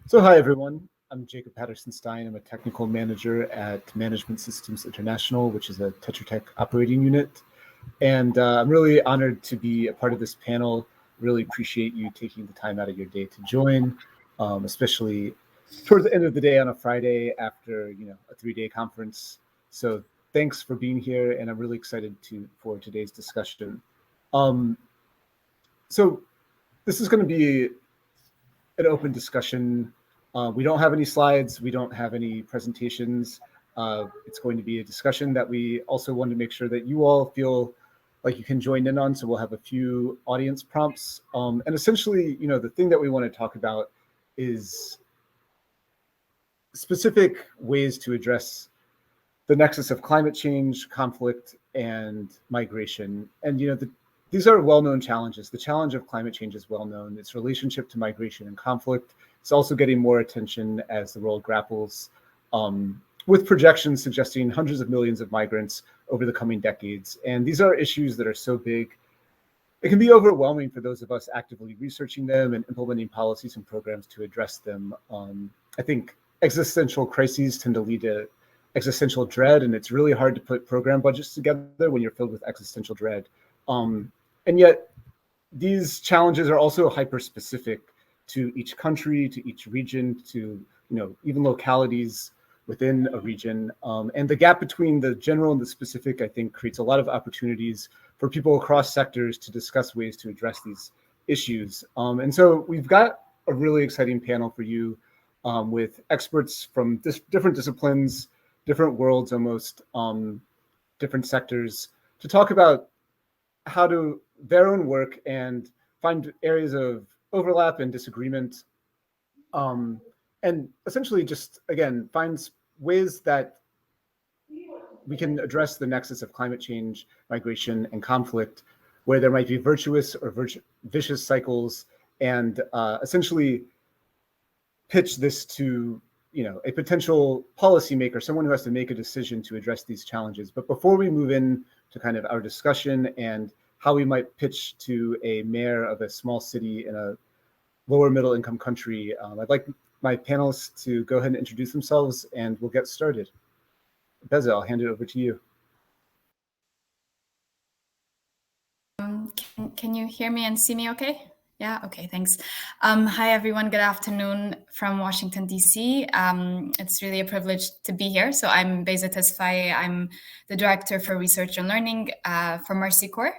So hi, everyone. I'm Jacob Patterson-Stein. I'm a technical manager at Management Systems International, which is a Tetra Tech operating unit. And I'm really honored to be a part of this panel. Really appreciate you taking the time out of your day to join, especially towards the end of the day on a Friday after a 3-day conference. So thanks for being here, and I'm really excited for today's discussion. So this is going to be an open discussion. We don't have any slides. We don't have any presentations. It's going to be a discussion that we also want to make sure that you all feel like you can join in on. So we'll have a few audience prompts. And essentially, the thing that we want to talk about is specific ways to address the nexus of climate change, conflict, and migration. And these are well-known challenges. The challenge of climate change is well-known. Its relationship to migration and conflict is also getting more attention as the world grapples with projections suggesting hundreds of millions of migrants over the coming decades. And these are issues that are so big, it can be overwhelming for those of us actively researching them and implementing policies and programs to address them. I think existential crises tend to lead to existential dread, and it's really hard to put program budgets together when you're filled with existential dread. And yet, these challenges are also hyper-specific to each country, to each region, to even localities within a region. And the gap between the general and the specific, I think, creates a lot of opportunities for people across sectors to discuss ways to address these issues. And so we've got a really exciting panel for you with experts from different disciplines, different worlds almost, different sectors, to talk about how to their own work and find areas of overlap and disagreement, and essentially just, again, find ways that we can address the nexus of climate change, migration, and conflict, where there might be virtuous or vicious cycles, and essentially pitch this to a potential policymaker, someone who has to make a decision to address these challenges. But before we move in to kind of our discussion and how we might pitch to a mayor of a small city in a lower middle income country, I'd like my panelists to go ahead and introduce themselves, and we'll get started. Beza, I'll hand it over to you. Can you hear me and see me okay? Yeah, okay, thanks. Hi, everyone. Good afternoon from Washington, D.C. It's really a privilege to be here. So I'm Beza Tesfaye. I'm the Director for Research and Learning for Mercy Corps.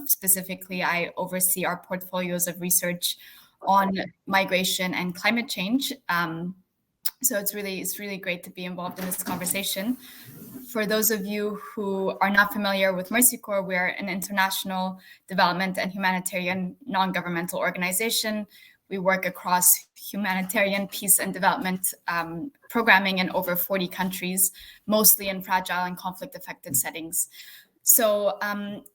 Specifically, I oversee our portfolios of research on migration and climate change. So it's really great to be involved in this conversation. For those of you who are not familiar with Mercy Corps, we're an international development and humanitarian non-governmental organization. We work across humanitarian peace and development programming in over 40 countries, mostly in fragile and conflict-affected settings. So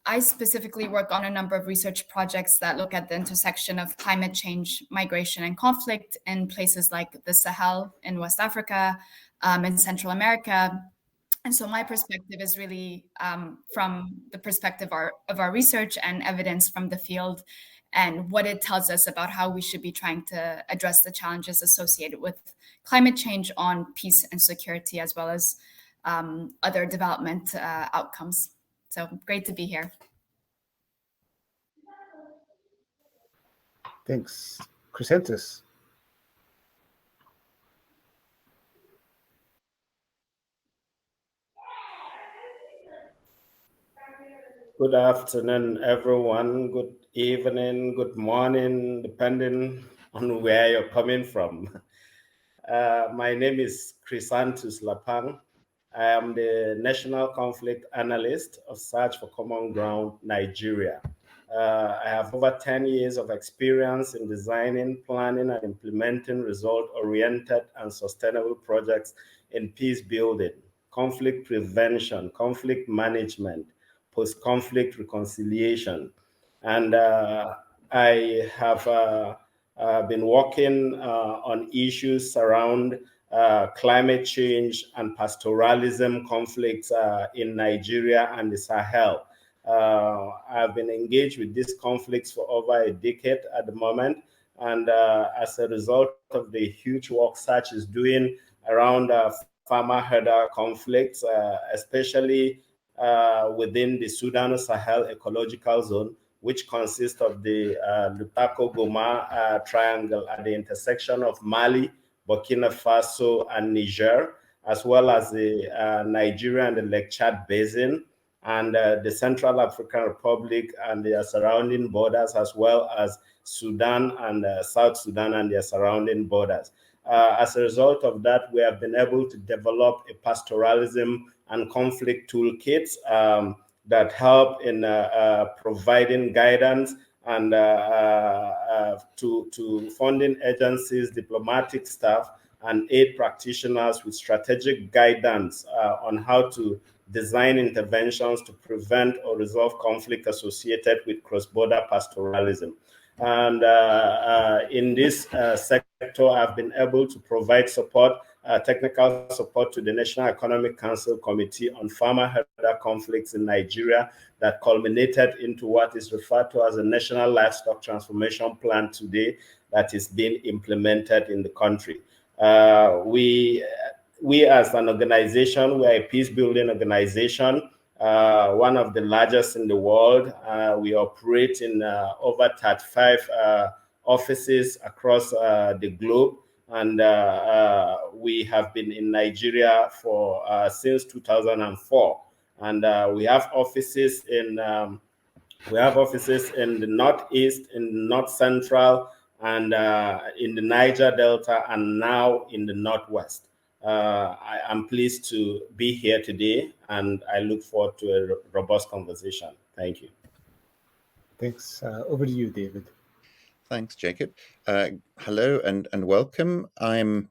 I specifically work on a number of research projects that look at the intersection of climate change, migration, and conflict in places like the Sahel in West Africa, in Central America. And so my perspective is really from the perspective of our research and evidence from the field, and what it tells us about how we should be trying to address the challenges associated with climate change on peace and security, as well as other development outcomes. So great to be here. Thanks. Chrysanthus. Good afternoon, everyone. Good evening, good morning, depending on where you're coming from. My name is Chrysanthus Lapang. I am the National Conflict Analyst of Search for Common Ground, Nigeria. I have over 10 years of experience in designing, planning, and implementing result-oriented and sustainable projects in peace building, conflict prevention, conflict management, post-conflict reconciliation. And I have been working on issues around climate change and pastoralism conflicts in Nigeria and the Sahel. I've been engaged with these conflicts for over a decade at the moment, And as a result of the huge work SACH is doing around farmer-herder conflicts, especially within the Sudan-Sahel ecological zone, which consists of the Lutako-Goma triangle at the intersection of Mali, Burkina Faso, and Niger, as well as the Nigeria and the Lake Chad Basin, and the Central African Republic and their surrounding borders, as well as Sudan and South Sudan and their surrounding borders. As a result of that, we have been able to develop a pastoralism and conflict toolkits that help in providing guidance and to funding agencies, diplomatic staff, and aid practitioners with strategic guidance on how to design interventions to prevent or resolve conflict associated with cross-border pastoralism. And in this sector, I've been able to provide support, technical support to the National Economic Council Committee on Farmer-Herder conflicts in Nigeria that culminated into what is referred to as a National Livestock Transformation Plan today that is being implemented in the country. We as an organization, we are a peace-building organization, one of the largest in the world. We operate in over 35 offices across the globe, and we have been in Nigeria for since 2004. And we have offices in the Northeast, in the North Central, and in the Niger Delta, and now in the Northwest. I am pleased to be here today, and I look forward to a robust conversation. Thank you. Thanks. Over to you, David. Thanks, Jacob. Hello and welcome. I'm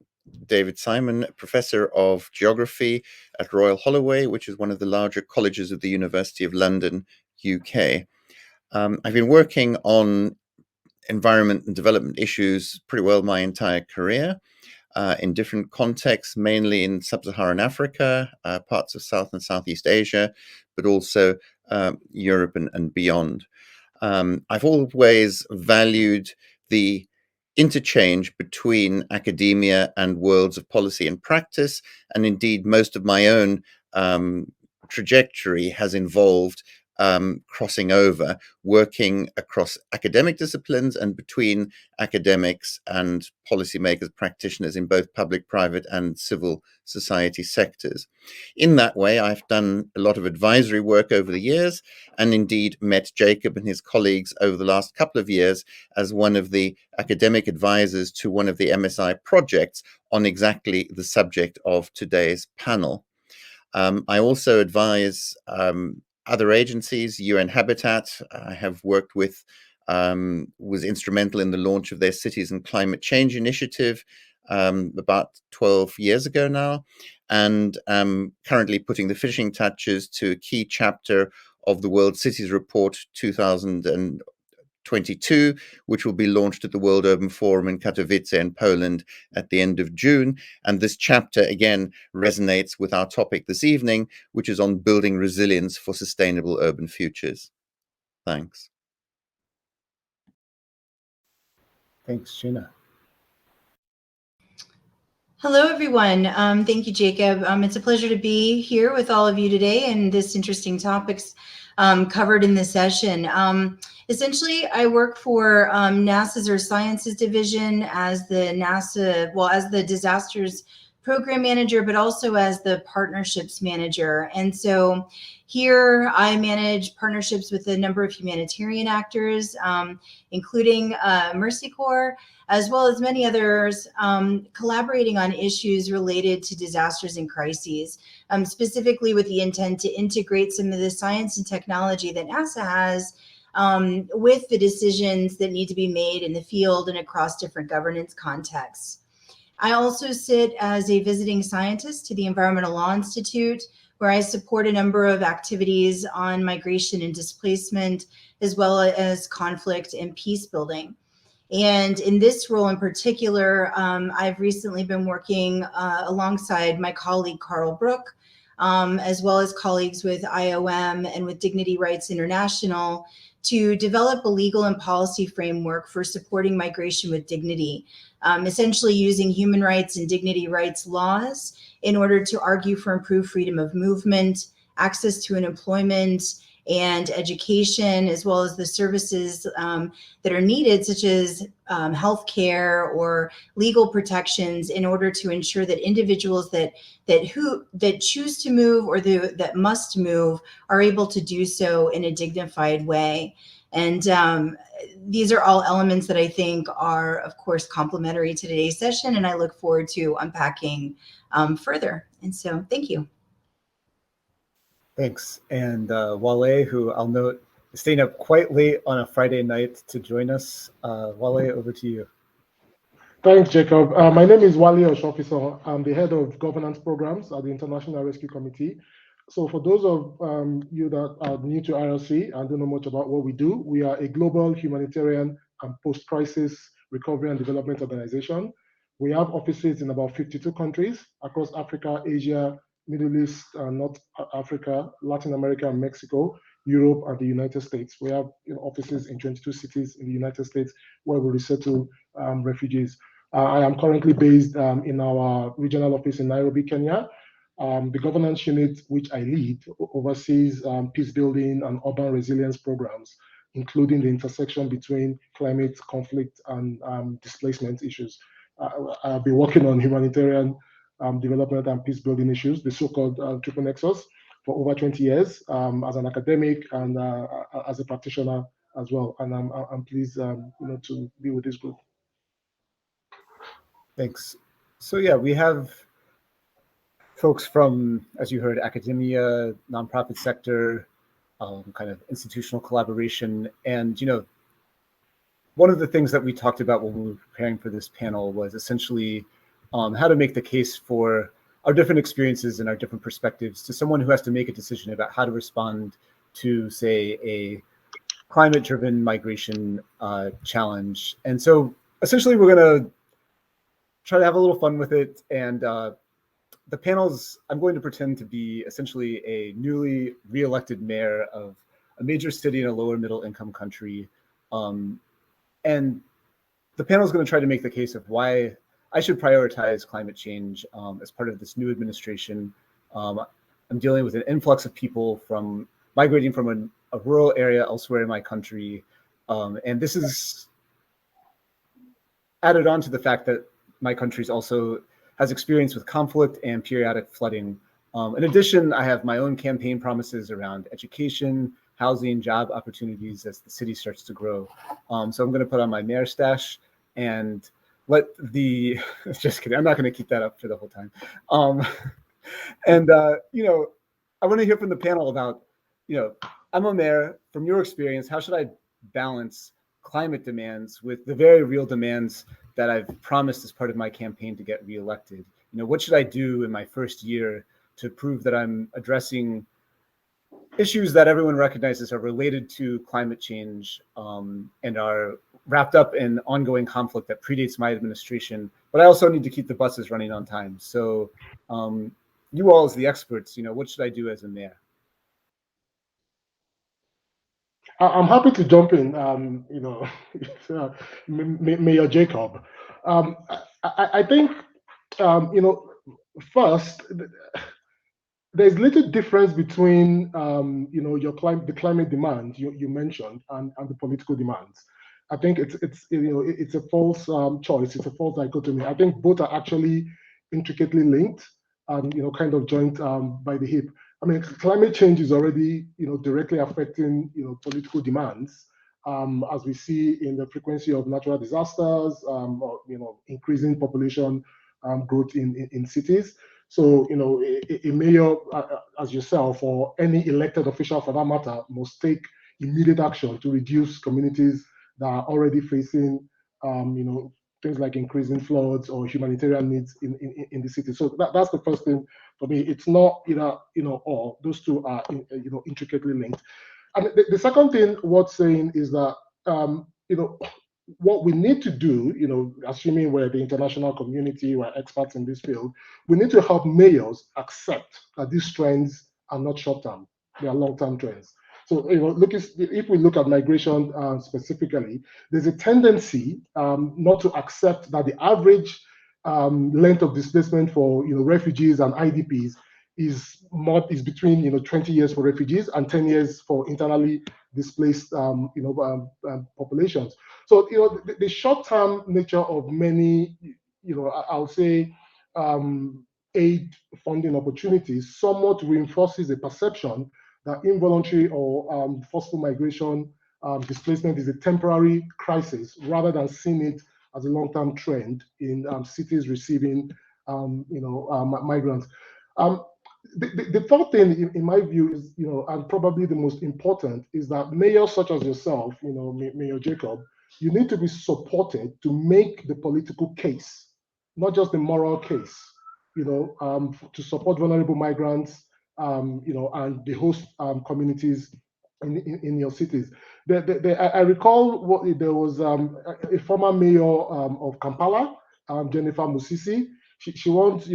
David Simon, Professor of Geography at Royal Holloway, which is one of the larger colleges of the University of London, UK. I've been working on environment and development issues pretty well my entire career. In different contexts, mainly in sub-Saharan Africa, parts of South and Southeast Asia, but also Europe and beyond. I've always valued the interchange between academia and worlds of policy and practice, and indeed most of my own trajectory has involved crossing over, working across academic disciplines and between academics and policymakers, practitioners in both public, private, and civil society sectors. In that way, I've done a lot of advisory work over the years, and indeed met Jacob and his colleagues over the last couple of years as one of the academic advisors to one of the MSI projects on exactly the subject of today's panel. I also advise other agencies, UN Habitat, I have worked with, was instrumental in the launch of their Cities and Climate Change initiative about 12 years ago now, and currently putting the finishing touches to a key chapter of the World Cities Report 2022, which will be launched at the World Urban Forum in Katowice in Poland at the end of June. And this chapter, again, resonates with our topic this evening, which is on building resilience for sustainable urban futures. Thanks. Thanks, Gina. Hello, everyone. Thank you, Jacob. It's a pleasure to be here with all of you today and this interesting topics covered in this session. Essentially, I work for NASA's Earth Sciences Division as the as the disasters program manager, but also as the partnerships manager. And so here I manage partnerships with a number of humanitarian actors, including Mercy Corps, as well as many others, collaborating on issues related to disasters and crises, specifically with the intent to integrate some of the science and technology that NASA has with the decisions that need to be made in the field and across different governance contexts. I also sit as a visiting scientist to the Environmental Law Institute, where I support a number of activities on migration and displacement, as well as conflict and peace building. And in this role in particular, I've recently been working alongside my colleague, Carl Brook, as well as colleagues with IOM and with Dignity Rights International, to develop a legal and policy framework for supporting migration with dignity, essentially using human rights and dignity rights laws in order to argue for improved freedom of movement, access to an employment and education, as well as the services that are needed, such as healthcare or legal protections, in order to ensure that individuals that choose to move or that must move are able to do so in a dignified way. And these are all elements that I think are, of course, complementary to today's session, and I look forward to unpacking further. And so, thank you. Thanks. And Wale, who I'll note is staying up quite late on a Friday night to join us. Wale, over to you. Thanks, Jacob. My name is Wale Oshofiso. I'm the head of governance programs at the International Rescue Committee. So for those of you that are new to IRC and don't know much about what we do, we are a global humanitarian and post-crisis recovery and development organization. We have offices in about 52 countries across Africa, Asia, Middle East, North Africa, Latin America, and Mexico, Europe, and the United States. We have offices in 22 cities in the United States where we resettle refugees. I am currently based in our regional office in Nairobi, Kenya. The governance unit, which I lead, oversees peacebuilding and urban resilience programs, including the intersection between climate, conflict, and displacement issues. I've been working on humanitarian development and peace-building issues, the so-called triple nexus, for over 20 years as an academic and as a practitioner as well. And I'm pleased to be with this group. Thanks. So yeah, we have folks from, as you heard, academia, nonprofit sector, kind of institutional collaboration. And, one of the things that we talked about when we were preparing for this panel was essentially how to make the case for our different experiences and our different perspectives to someone who has to make a decision about how to respond to, say, a climate-driven migration challenge. And so essentially we're going to try to have a little fun with it. And the panels, I'm going to pretend to be essentially a newly re-elected mayor of a major city in a lower middle income country. And the panel is going to try to make the case of why I should prioritize climate change as part of this new administration. I'm dealing with an influx of people from migrating from a rural area elsewhere in my country. And this is added on to the fact that my country also has experience with conflict and periodic flooding. In addition, I have my own campaign promises around education, housing, job opportunities as the city starts to grow. So I'm going to put on my mayor stash and let the, just kidding, I'm not going to keep that up for the whole time. And I want to hear from the panel about, I'm a mayor, from your experience, how should I balance climate demands with the very real demands that I've promised as part of my campaign to get reelected? What should I do in my first year to prove that I'm addressing issues that everyone recognizes are related to climate change and are wrapped up in ongoing conflict that predates my administration, but I also need to keep the buses running on time. So you all as the experts, what should I do as a mayor? I'm happy to jump in, Mayor Jacob. I think, first, there's little difference between, the climate demand you mentioned and the political demands. I think it's a false choice. It's a false dichotomy. I think both are actually intricately linked and kind of joined by the hip. I mean, climate change is already directly affecting political demands, as we see in the frequency of natural disasters, or, increasing population growth in cities. So, a mayor as yourself or any elected official for that matter must take immediate action to reduce communities that are already facing, things like increasing floods or humanitarian needs in the city. So that's the first thing for me. It's not either, or. Those two are, intricately linked. And the second thing worth saying is that, what we need to do, assuming we're the international community, we're experts in this field, we need to help mayors accept that these trends are not short-term, they are long-term trends. So, if we look at migration specifically, there's a tendency not to accept that the average length of displacement for refugees and IDPs is between 20 years for refugees and 10 years for internally displaced populations. So the short-term nature of many I'll say aid funding opportunities somewhat reinforces a perception that involuntary or forceful migration displacement is a temporary crisis rather than seeing it as a long-term trend in cities receiving migrants. The third thing, in my view, is and probably the most important, is that mayors such as yourself, Mayor Jacob, you need to be supported to make the political case, not just the moral case, to support vulnerable migrants, and the host communities in your cities. I recall there was a former mayor of Kampala, Jennifer Musisi. She wants,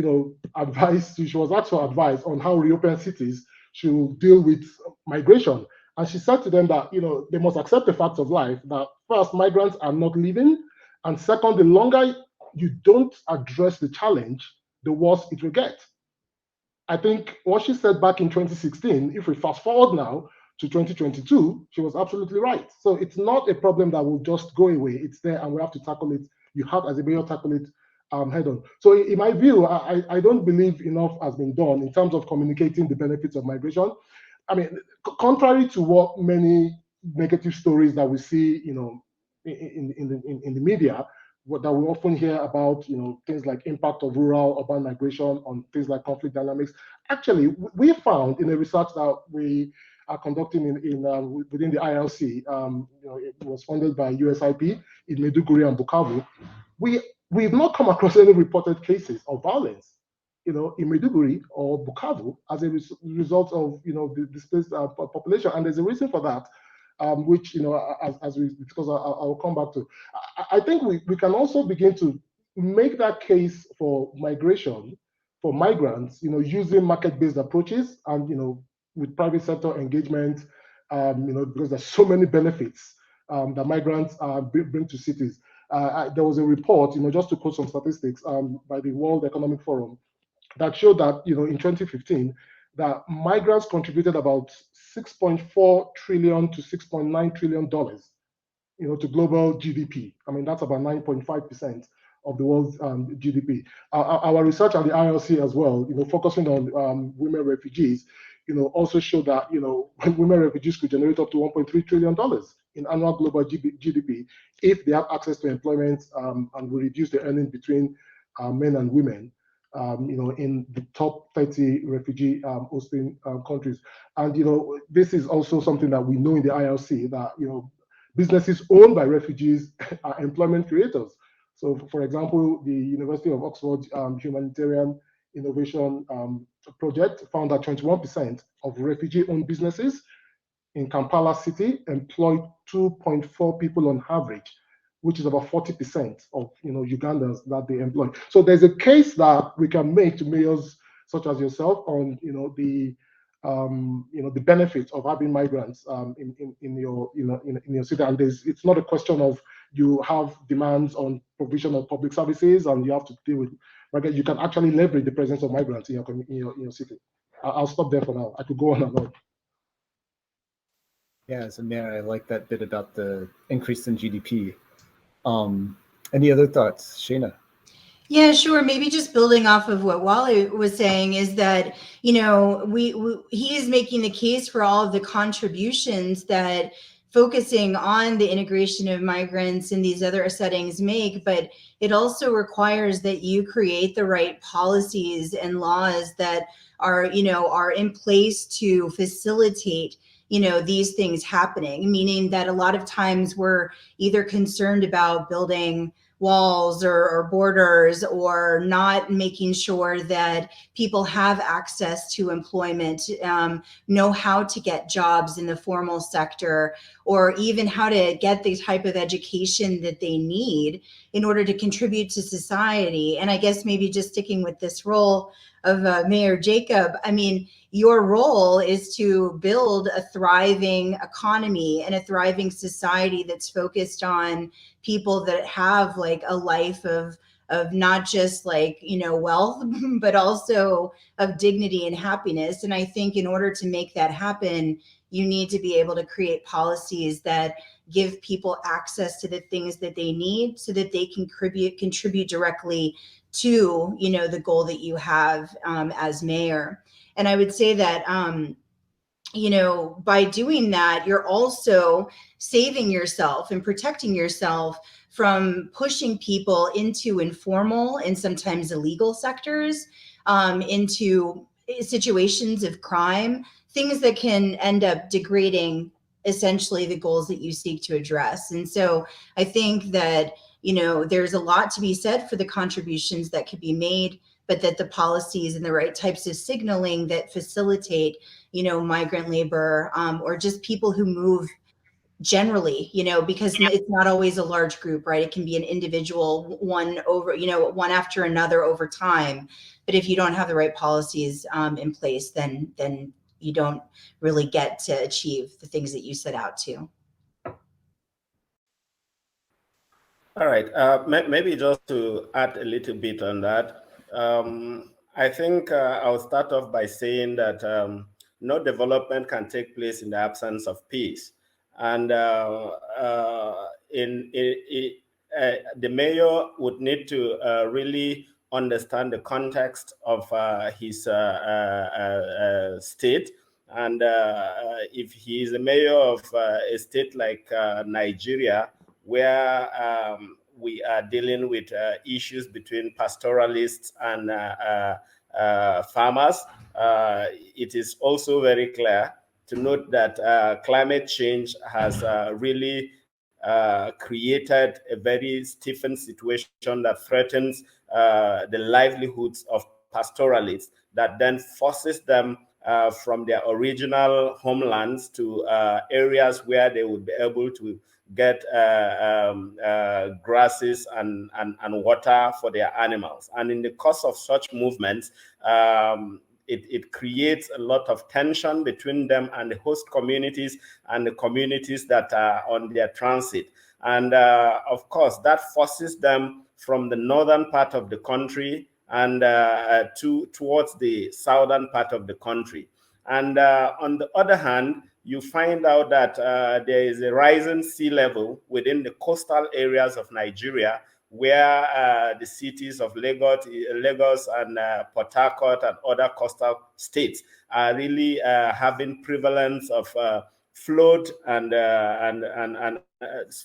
advice. She was asked for advice on how reopen cities should deal with migration. And she said to them that, they must accept the facts of life, that first, migrants are not leaving. And second, the longer you don't address the challenge, the worse it will get. I think what she said back in 2016, if we fast forward now to 2022, she was absolutely right. So it's not a problem that will just go away. It's there and we have to tackle it. You have, as a mayor, tackle it head on. So in my view, I don't believe enough has been done in terms of communicating the benefits of migration. I mean, contrary to what many negative stories that we see, in the media, that we often hear about, things like impact of rural urban migration on things like conflict dynamics. Actually, we found in a research that we are conducting within the ILC, it was funded by USIP in Maiduguri and Bukavu. We've not come across any reported cases of violence, in Maiduguri or Bukavu as a result of, the displaced population. And there's a reason for that, which, as we discuss, I'll come back to. I think we can also begin to make that case for migration, for migrants, using market-based approaches and, with private sector engagement, because there's so many benefits that migrants bring to cities. There was a report, just to quote some statistics by the World Economic Forum that showed that, in 2015, that migrants contributed about $6.4 trillion to $6.9 trillion, to global GDP. I mean, that's about 9.5% of the world's GDP. Our research at the ILC as well, focusing on women refugees, also showed that, women refugees could generate up to $1.3 trillion in annual global GDP if they have access to employment and will reduce the earnings between men and women, in the top 30 refugee hosting countries. And, this is also something that we know in the ILC that, businesses owned by refugees are employment creators. So, for example, the University of Oxford Humanitarian Innovation Project found that 21% of refugee-owned businesses in Kampala City employ 2.4 people on average, which is about 40% of Ugandans that they employ. So there's a case that we can make to mayors such as yourself on the benefits of having migrants in your city. And it's not a question of you have demands on provision of public services and you have to deal with migrants. You can actually leverage the presence of migrants in your city. I'll stop there for now. I could go on and on. Yeah, as a mayor, I like that bit about the increase in GDP. Any other thoughts, Shana? Yeah, sure. Maybe just building off of what Wally was saying is that, he is making the case for all of the contributions that focusing on the integration of migrants in these other settings make, but it also requires that you create the right policies and laws that are in place to facilitate these things happening, meaning that a lot of times we're either concerned about building walls or borders, or not making sure that people have access to employment, know how to get jobs in the formal sector, or even how to get the type of education that they need in order to contribute to society. And I guess maybe just sticking with this role of Mayor Jacob, I mean, your role is to build a thriving economy and a thriving society that's focused on people that have like a life of not just like, you know, wealth, but also of dignity and happiness. And I think in order to make that happen, you need to be able to create policies that give people access to the things that they need so that they can contribute directly to, you know, the goal that you have as mayor. And I would say that you know, by doing that, you're also saving yourself and protecting yourself from pushing people into informal and sometimes illegal sectors, into situations of crime, things that can end up degrading essentially the goals that you seek to address. And so I think that, you know, there's a lot to be said for the contributions that could be made, but that the policies and the right types of signaling that facilitate, you know, migrant labor, or just people who move generally, you know, because it's not always a large group, right? It can be an individual, one over, you know, one after another over time. But if you don't have the right policies in place, then you don't really get to achieve the things that you set out to. All right, maybe just to add a little bit on that. I think I'll start off by saying that no development can take place in the absence of peace. And the mayor would need to really understand the context of his state. And if he is a mayor of a state like Nigeria, where we are dealing with issues between pastoralists and farmers, it is also very clear to note that climate change has really created a very stiffened situation that threatens the livelihoods of pastoralists, that then forces them from their original homelands to areas where they would be able to get grasses and water for their animals. And in the course of such movements, it creates a lot of tension between them and the host communities and the communities that are on their transit. And of course, that forces them from the northern part of the country and towards the southern part of the country. And on the other hand, you find out that there is a rising sea level within the coastal areas of Nigeria, where the cities of Lagos and Port Harcourt and other coastal states are really having prevalence of flood and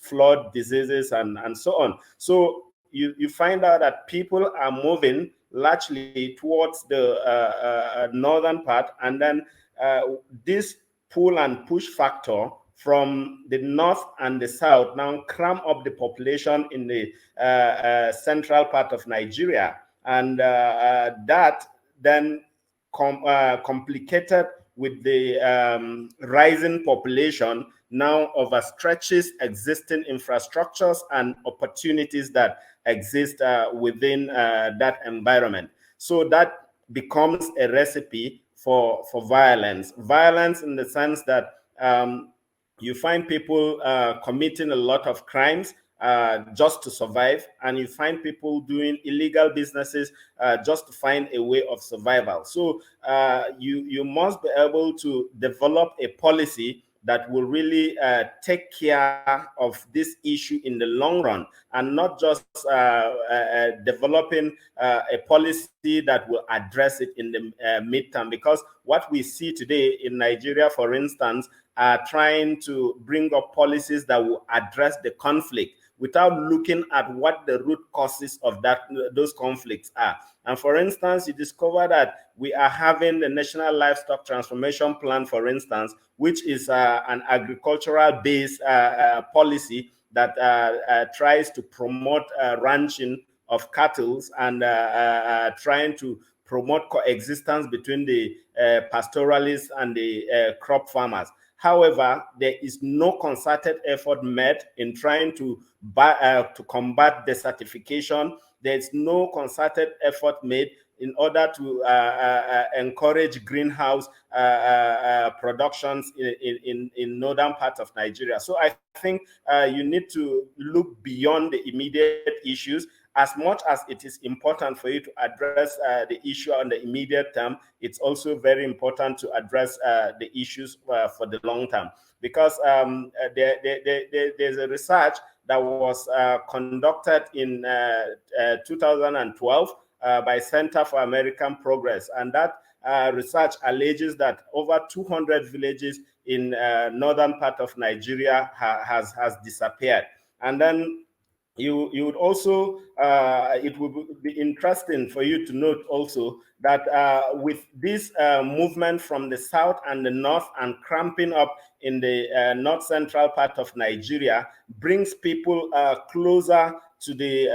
flood diseases and so on. So you find out that people are moving largely towards the northern part, and then this pull and push factor from the north and the south now cram up the population in the central part of Nigeria. And that then complicated with the rising population now overstretches existing infrastructures and opportunities that exist within that environment. So that becomes a recipe for violence. Violence in the sense that you find people committing a lot of crimes just to survive, and you find people doing illegal businesses just to find a way of survival. So you must be able to develop a policy that will really take care of this issue in the long run, and not just developing a policy that will address it in the midterm. Because what we see today in Nigeria, for instance, are trying to bring up policies that will address the conflict without looking at what the root causes of those conflicts are. And for instance, you discover that we are having the National Livestock Transformation Plan, for instance, which is an agricultural-based policy that tries to promote ranching of cattle and trying to promote coexistence between the pastoralists and the crop farmers. However, there is no concerted effort made in trying to combat desertification. There is no concerted effort made in order to encourage greenhouse productions in northern part of Nigeria. So I think you need to look beyond the immediate issues. As much as it is important for you to address the issue on the immediate term, it's also very important to address the issues for the long term. Because there's a research that was conducted in 2012 by Center for American Progress. And that research alleges that over 200 villages in northern part of Nigeria has disappeared. And then you would also, it would be interesting for you to note also that with this movement from the south and the north and cramping up in the north central part of Nigeria brings people closer to the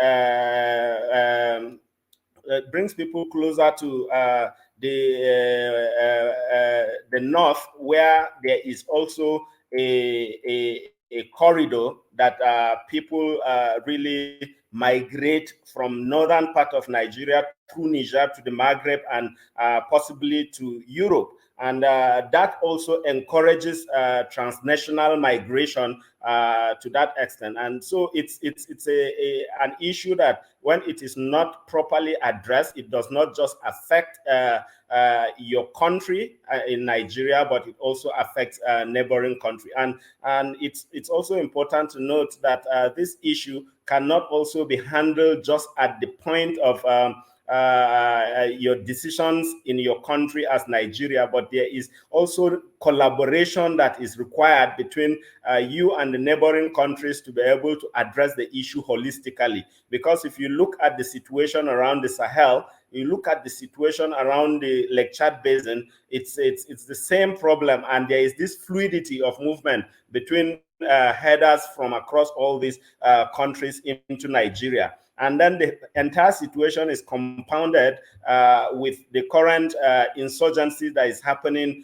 the north, where there is also a corridor that people really migrate from northern part of Nigeria through Niger to the Maghreb and possibly to Europe. And that also encourages transnational migration to that extent. And so it's an issue that when it is not properly addressed, it does not just affect your country in Nigeria, but it also affects neighboring country. And it's also important to note that this issue cannot also be handled just at the point of your decisions in your country as Nigeria, but there is also collaboration that is required between you and the neighboring countries to be able to address the issue holistically. Because if you look at the situation around the Sahel, you look at the situation around the Lake Chad Basin, it's the same problem, and there is this fluidity of movement between headers from across all these countries into Nigeria. And then the entire situation is compounded with the current insurgency that is happening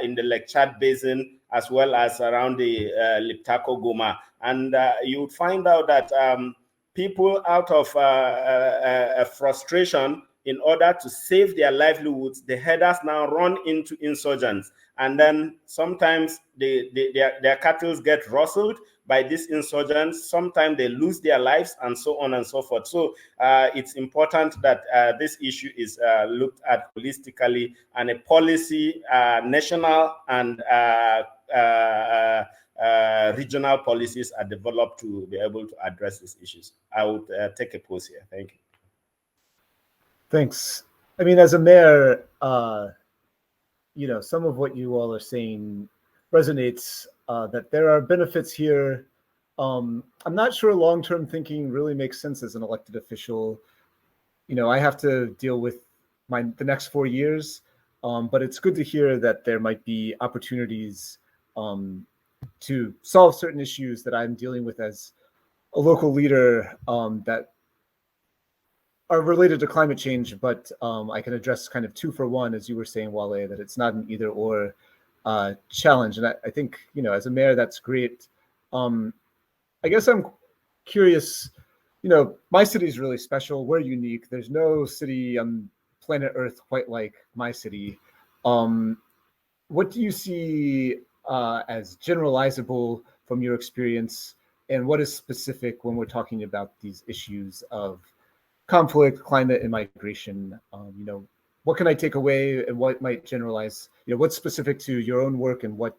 in the Lake Chad Basin, as well as around the Liptako Goma. And you would find out that people, out of frustration, in order to save their livelihoods, the headers now run into insurgents. And then sometimes their cattle get rustled by these insurgents. Sometimes they lose their lives, and so on and so forth. So it's important that this issue is looked at holistically, and a policy, national and regional policies are developed to be able to address these issues. I would take a pause here. Thank you. Thanks. I mean, as a mayor, you know, some of what you all are saying resonates, that there are benefits here. I'm not sure long-term thinking really makes sense as an elected official. You know, I have to deal with the next 4 years, but it's good to hear that there might be opportunities to solve certain issues that I'm dealing with as a local leader that are related to climate change, but I can address kind of 2 for 1, as you were saying, Wale, that it's not an either or challenge. And I think, you know, as a mayor, that's great. I guess I'm curious, you know, my city is really special. We're unique. There's no city on planet Earth quite like my city. What do you see as generalizable from your experience, and what is specific when we're talking about these issues of conflict, climate, and migration? You know, what can I take away, and what might generalize? You know, what's specific to your own work, and what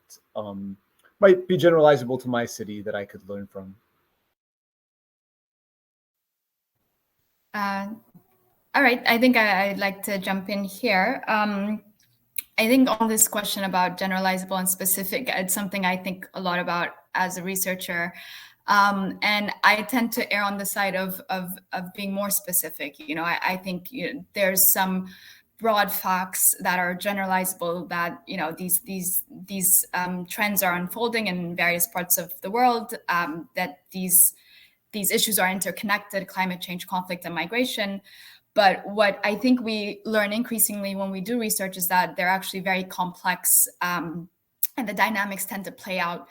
might be generalizable to my city that I could learn from? All right, I think I'd like to jump in here. I think on this question about generalizable and specific, it's something I think a lot about as a researcher. And I tend to err on the side of being more specific. You know, I think there's some broad facts that are generalizable, that these trends are unfolding in various parts of the world, that these issues are interconnected: climate change, conflict, and migration. But what I think we learn increasingly when we do research is that they're actually very complex, and the dynamics tend to play out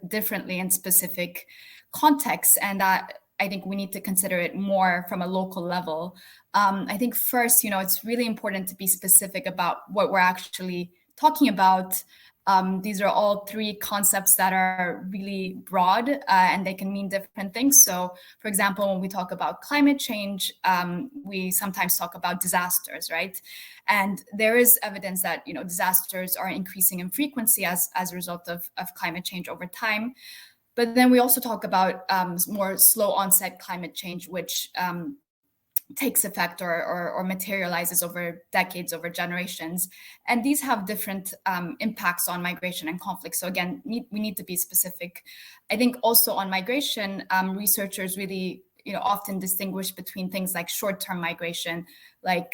differently in specific contexts, and that I think we need to consider it more from a local level. I think first, it's really important to be specific about what we're actually talking about. These are all three concepts that are really broad, and they can mean different things. So, for example, when we talk about climate change, we sometimes talk about disasters, right? And there is evidence that disasters are increasing in frequency as a result of climate change over time. But then we also talk about more slow onset climate change, which takes effect or materializes over decades, over generations. And these have different impacts on migration and conflict. So again, we need to be specific. I think also on migration, researchers really often distinguish between things like short-term migration, like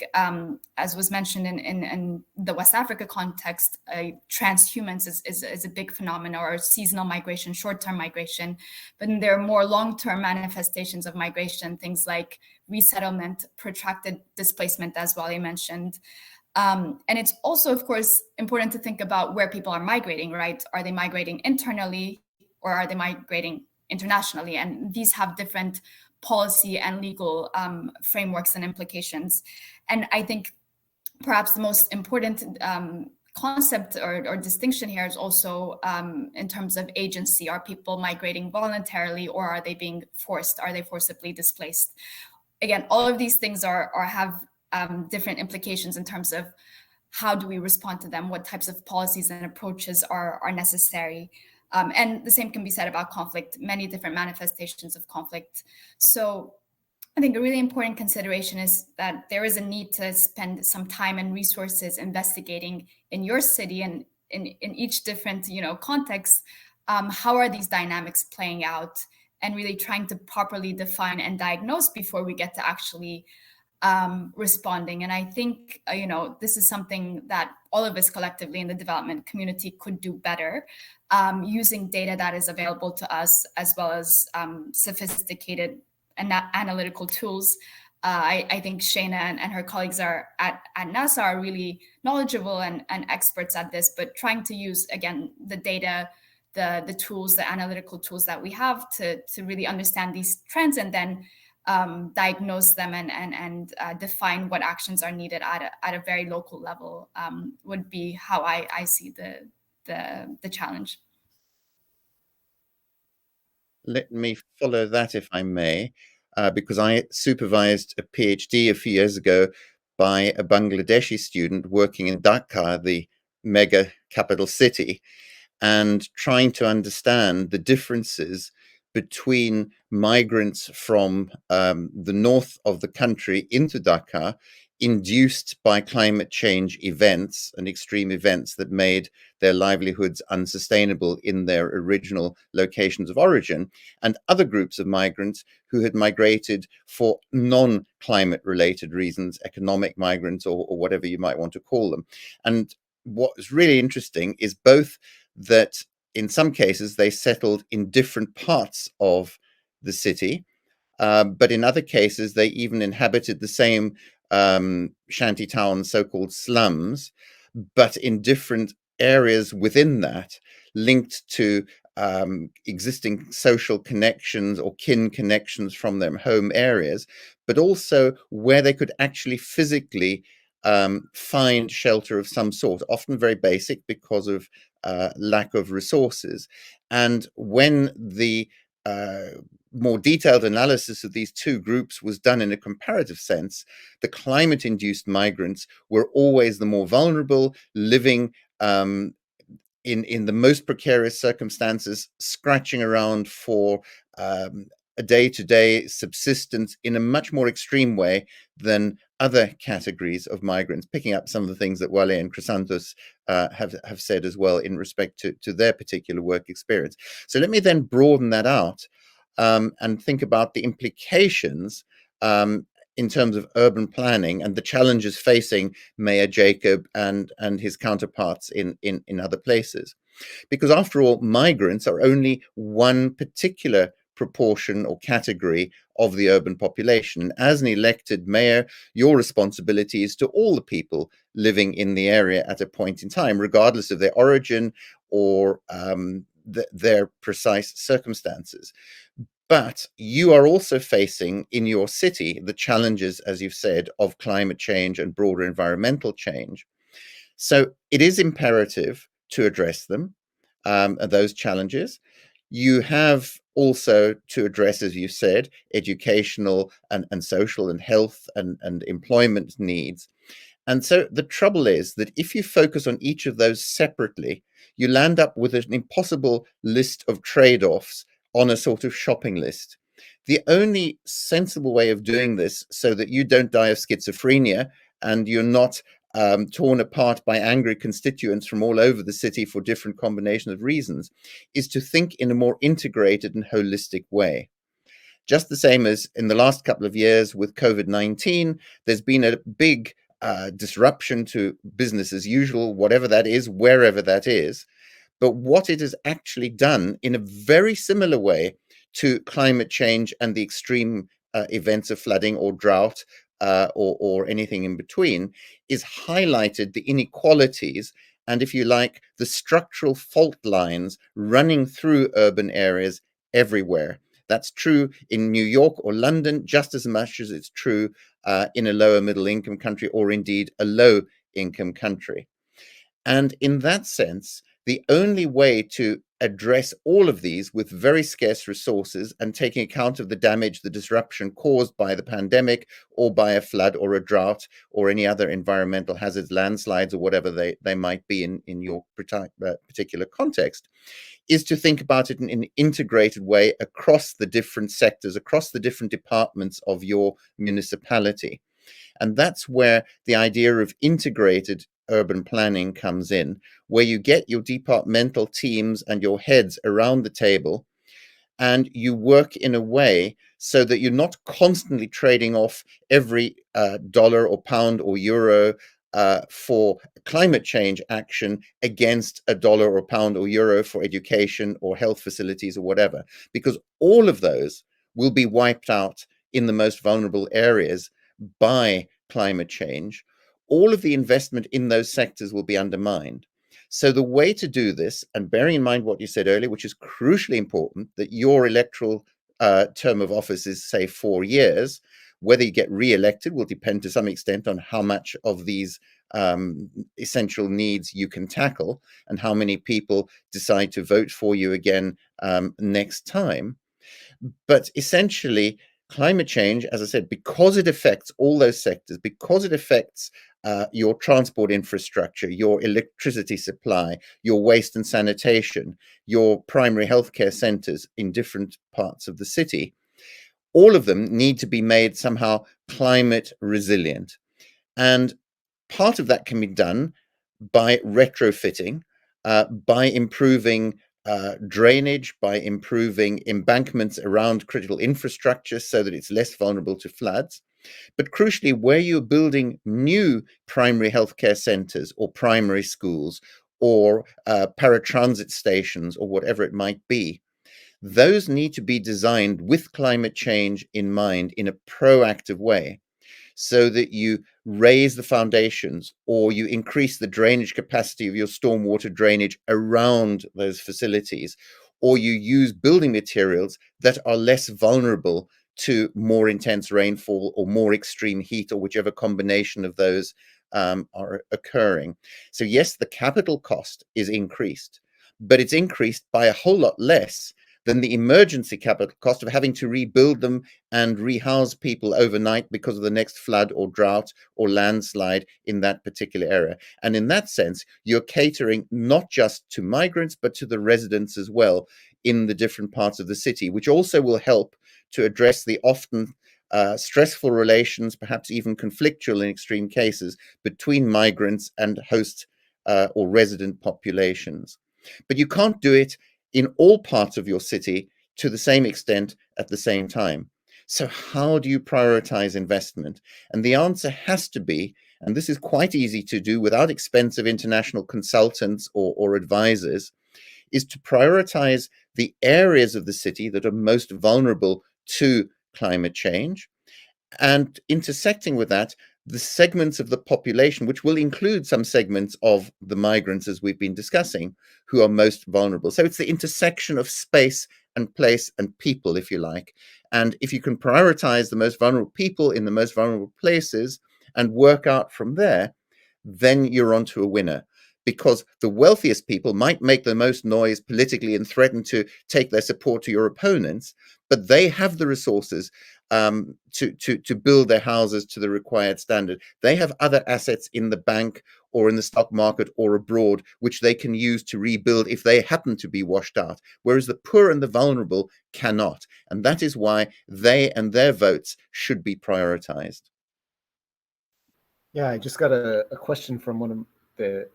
as was mentioned in the West Africa context, transhumance is a big phenomenon, or seasonal migration, short-term migration. But then there are more long-term manifestations of migration, things like resettlement, protracted displacement, as Wally mentioned. And it's also, of course, important to think about where people are migrating, right? Are they migrating internally, or are they migrating internationally? And these have different policy and legal frameworks and implications. And I think perhaps the most important concept or distinction here is also in terms of agency. Are people migrating voluntarily, or are they being forced? Are they forcibly displaced? Again, all of these things have different implications in terms of how do we respond to them, what types of policies and approaches are necessary. And the same can be said about conflict, many different manifestations of conflict. So I think a really important consideration is that there is a need to spend some time and resources investigating in your city and in each different context, how are these dynamics playing out, and really trying to properly define and diagnose before we get to actually responding. And I think, this is something that all of us collectively in the development community could do better, using data that is available to us, as well as sophisticated and analytical tools. I think Shana and her colleagues at NASA are really knowledgeable and experts at this, but trying to use, again, the data, the tools, the analytical tools that we have to really understand these trends, and then diagnose them and define what actions are needed at a very local level, would be how I see the challenge. Let me follow that, if I may, because I supervised a PhD a few years ago by a Bangladeshi student working in Dhaka, the mega capital city, and trying to understand the differences between migrants from the north of the country into Dhaka, induced by climate change events and extreme events that made their livelihoods unsustainable in their original locations of origin, and other groups of migrants who had migrated for non-climate related reasons, economic migrants, or whatever you might want to call them. And what is really interesting is both that in some cases they settled in different parts of the city, but in other cases they even inhabited the same shanty town, so-called slums, but in different areas within that, linked to existing social connections or kin connections from their home areas, but also where they could actually physically find shelter of some sort, often very basic because of lack of resources. And when the more detailed analysis of these two groups was done in a comparative sense, the climate-induced migrants were always the more vulnerable, living in the most precarious circumstances, scratching around for a day-to-day subsistence in a much more extreme way than other categories of migrants, picking up some of the things that Wale and Chrysanthos have said as well in respect to their particular work experience. So let me then broaden that out and think about the implications in terms of urban planning and the challenges facing Mayor Jacob and his counterparts in other places. Because after all, migrants are only one particular proportion or category of the urban population. As an elected mayor, your responsibility is to all the people living in the area at a point in time, regardless of their origin or their precise circumstances. But you are also facing in your city the challenges, as you've said, of climate change and broader environmental change. So it is imperative to address them, those challenges. You have also to address, as you said, educational and social and health and employment needs. And so the trouble is that if you focus on each of those separately, you land up with an impossible list of trade-offs on a sort of shopping list. The only sensible way of doing this so that you don't die of schizophrenia and you're not torn apart by angry constituents from all over the city for different combinations of reasons, is to think in a more integrated and holistic way. Just the same as in the last couple of years with COVID-19, there's been a big disruption to business as usual, whatever that is, wherever that is. But what it has actually done in a very similar way to climate change and the extreme events of flooding or drought or anything in between is highlighted the inequalities and, if you like, the structural fault lines running through urban areas everywhere. That's true in New York or London just as much as it's true in a lower middle income country or indeed a low income country. And in that sense, the only way to address all of these with very scarce resources and taking account of the damage, the disruption caused by the pandemic or by a flood or a drought or any other environmental hazards, landslides or whatever they might be in your particular context, is to think about it in an integrated way across the different sectors, across the different departments of your municipality. And that's where the idea of integrated urban planning comes in, where you get your departmental teams and your heads around the table and you work in a way so that you're not constantly trading off every dollar or pound or euro for climate change action against a dollar or pound or euro for education or health facilities or whatever, because all of those will be wiped out in the most vulnerable areas by climate change. All of the investment in those sectors will be undermined. So the way to do this, and bearing in mind what you said earlier, which is crucially important, that your electoral term of office is, say, 4 years, whether you get re-elected will depend to some extent on how much of these essential needs you can tackle and how many people decide to vote for you again next time. But essentially, climate change, as I said, because it affects all those sectors, because it affects your transport infrastructure, your electricity supply, your waste and sanitation, your primary healthcare centers in different parts of the city, all of them need to be made somehow climate resilient. And part of that can be done by retrofitting, by improving drainage, by improving embankments around critical infrastructure so that it's less vulnerable to floods. But crucially, where you're building new primary healthcare centers or primary schools or paratransit stations or whatever it might be, those need to be designed with climate change in mind in a proactive way, so that you raise the foundations or you increase the drainage capacity of your stormwater drainage around those facilities, or you use building materials that are less vulnerable to more intense rainfall or more extreme heat, or whichever combination of those are occurring. So yes, the capital cost is increased, but it's increased by a whole lot less than the emergency capital cost of having to rebuild them and rehouse people overnight because of the next flood or drought or landslide in that particular area. And in that sense, you're catering not just to migrants, but to the residents as well in the different parts of the city, which also will help to address the often stressful relations, perhaps even conflictual in extreme cases, between migrants and host or resident populations. But you can't do it in all parts of your city to the same extent at the same time. So how do you prioritize investment? And the answer has to be, and this is quite easy to do without expensive international consultants or advisors, is to prioritize the areas of the city that are most vulnerable to climate change, and intersecting with that, the segments of the population, which will include some segments of the migrants, as we've been discussing, who are most vulnerable. So it's the intersection of space and place and people, if you like. And if you can prioritize the most vulnerable people in the most vulnerable places and work out from there, then you're onto a winner. Because the wealthiest people might make the most noise politically and threaten to take their support to your opponents, but they have the resources to build their houses to the required standard. They have other assets in the bank or in the stock market or abroad, which they can use to rebuild if they happen to be washed out, whereas the poor and the vulnerable cannot. And that is why they and their votes should be prioritized. Yeah, I just got a question from one of the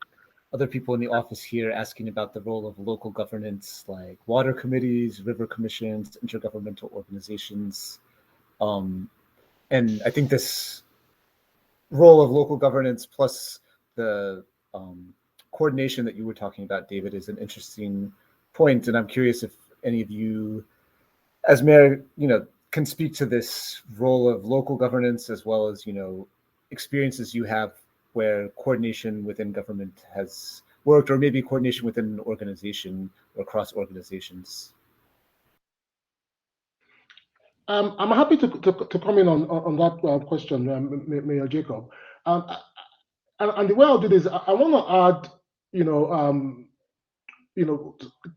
other people in the office here asking about the role of local governance, like water committees, river commissions, intergovernmental organizations. And I think this role of local governance plus the coordination that you were talking about, David, is an interesting point. And I'm curious if any of you, as mayor, can speak to this role of local governance, as well as, experiences you have where coordination within government has worked, or maybe coordination within an organization or across organizations. I'm happy to come in on that question, Mayor Jacob. And the way I'll do this, I want to add,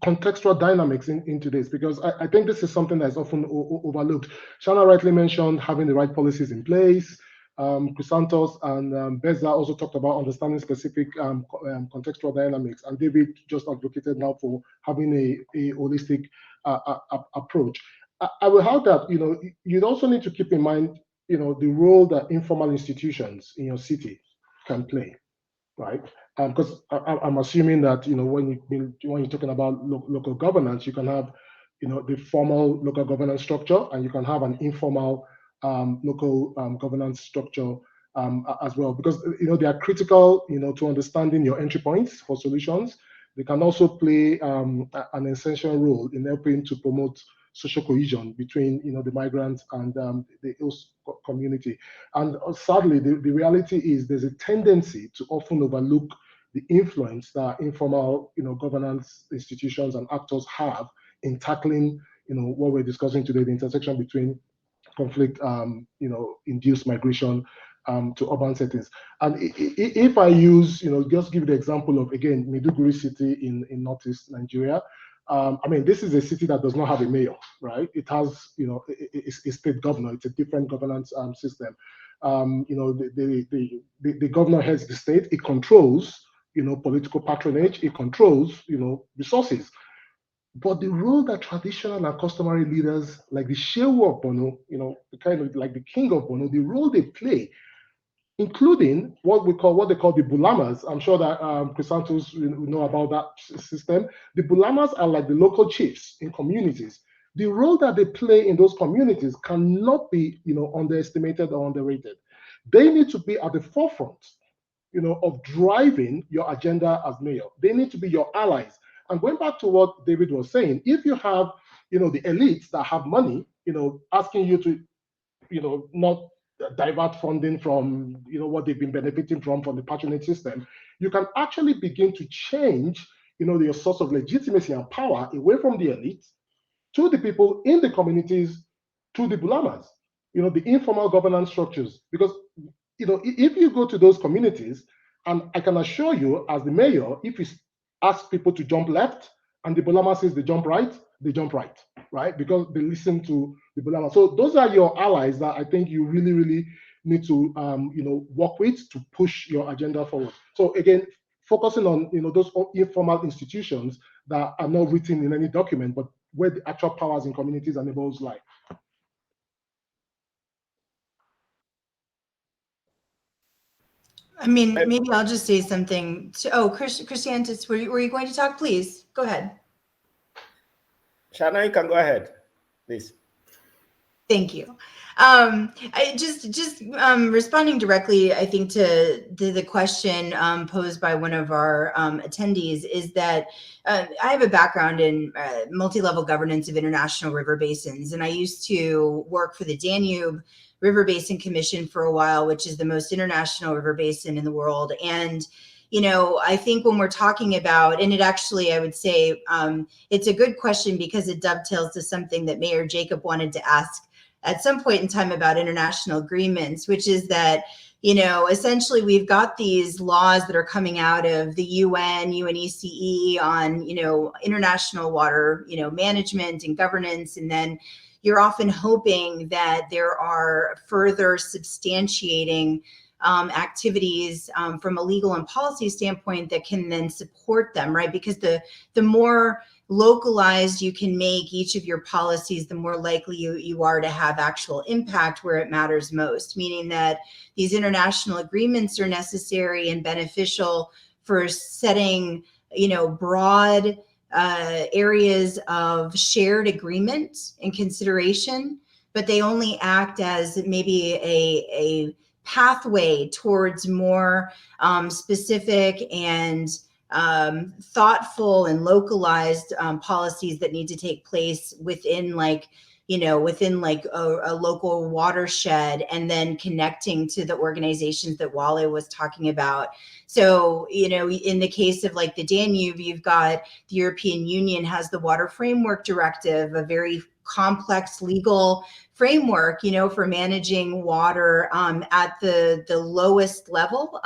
contextual dynamics into this, because I think this is something that's often overlooked. Shana rightly mentioned having the right policies in place. Chrysanthos and Beza also talked about understanding specific contextual dynamics, and David just advocated now for having a holistic approach. I will have that, you'd also need to keep in mind, the role that informal institutions in your city can play, right? Because I'm assuming that, when you're talking about local governance, you can have, the formal local governance structure, and you can have an informal local governance structure as well, because they are critical, to understanding your entry points for solutions. They can also play an essential role in helping to promote social cohesion between the migrants and the host community. And sadly, the reality is there's a tendency to often overlook the influence that informal governance institutions and actors have in tackling what we're discussing today, the intersection between conflict induced migration to urban settings. And if I use, just give the example of, again, Maiduguri city in northeast Nigeria. This is a city that does not have a mayor, right? It has, a state governor. It's a different governance system. The governor heads the state. It controls, political patronage. It controls, resources. But the role that traditional and customary leaders like the Shehu of Bono, kind of like the king of Bono, the role they play, including what they call the Bulamas. I'm sure that Chrysanthos know about that system. The Bulamas are like the local chiefs in communities. The role that they play in those communities cannot be, underestimated or underrated. They need to be at the forefront, of driving your agenda as mayor. They need to be your allies. And going back to what David was saying, if you have, the elites that have money, asking you to, not divert funding from, what they've been benefiting from the patronage system, you can actually begin to change, your source of legitimacy and power away from the elites to the people in the communities, to the Bulamas, the informal governance structures. Because, if you go to those communities, and I can assure you as the mayor, if you ask people to jump left and the Bulama says they jump right, right? Because they listen to the Bulama. So those are your allies that I think you really, really need to, work with to push your agenda forward. So again, focusing on, those informal institutions that are not written in any document, but where the actual powers in communities and neighborhoods lie. Maybe I'll just say something. Chrysanthos, were you going to talk? Please, go ahead. Shana, you can go ahead, please. Thank you. I just responding directly, I think, to the question posed by one of our attendees is that I have a background in multi-level governance of international river basins, and I used to work for the Danube River Basin Commission for a while, which is the most international river basin in the world. And I think when we're talking about, and it actually, I would say, it's a good question because it dovetails to something that Mayor Jacob wanted to ask at some point in time about international agreements, which is that, essentially we've got these laws that are coming out of the UN, UNECE on, international water, management and governance. And then you're often hoping that there are further substantiating activities from a legal and policy standpoint that can then support them, right? Because the more localized you can make each of your policies, the more likely you are to have actual impact where it matters most, meaning that these international agreements are necessary and beneficial for setting, broad areas of shared agreement and consideration, but they only act as maybe a pathway towards more specific and thoughtful and localized policies that need to take place within a local watershed, and then connecting to the organizations that Wale was talking about. So, in the case of like the Danube, you've got the European Union has the Water Framework Directive, a very complex legal framework, for managing water at the lowest level,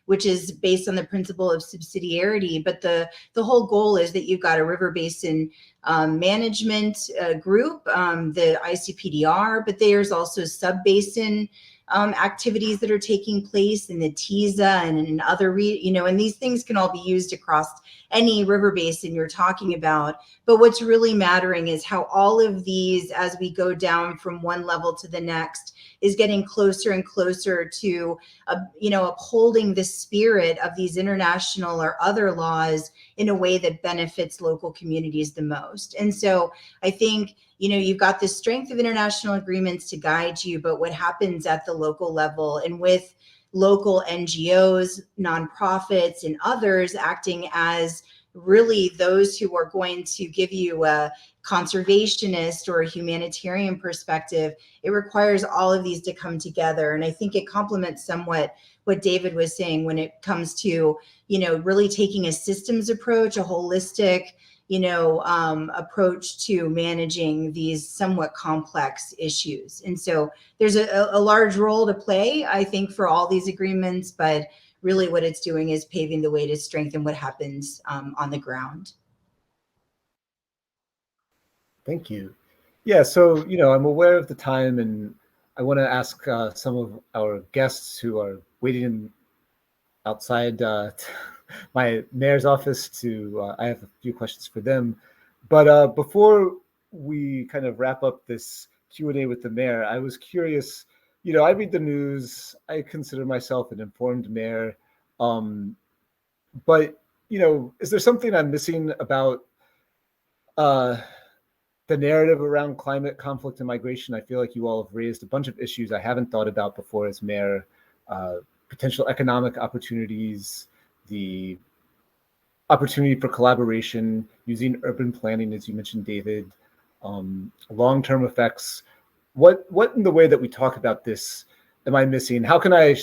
which is based on the principle of subsidiarity. But the whole goal is that you've got a river basin management group, the ICPDR, but there's also sub-basin activities that are taking place in the TISA and in other, and these things can all be used across any river basin you're talking about. But what's really mattering is how all of these, as we go down from one level to the next, is getting closer and closer to, upholding the spirit of these international or other laws in a way that benefits local communities the most. And so I think, you've got the strength of international agreements to guide you, but what happens at the local level and with local NGOs, nonprofits, and others acting as really those who are going to give you a conservationist or a humanitarian perspective, it requires all of these to come together. And I think it complements somewhat what David was saying when it comes to, really taking a systems approach, a holistic, approach to managing these somewhat complex issues. And so there's a large role to play, I think, for all these agreements, but really what it's doing is paving the way to strengthen what happens on the ground. Thank you. Yeah, so, I'm aware of the time, and I want to ask some of our guests who are waiting outside my mayor's office I have a few questions for them. But before we kind of wrap up this Q&A with the mayor, I was curious, I read the news, I consider myself an informed mayor, but, is there something I'm missing about the narrative around climate, conflict, and migration? I feel like you all have raised a bunch of issues I haven't thought about before as mayor, potential economic opportunities, the opportunity for collaboration using urban planning, as you mentioned, David, long-term effects. What in the way that we talk about this am I missing? How can I,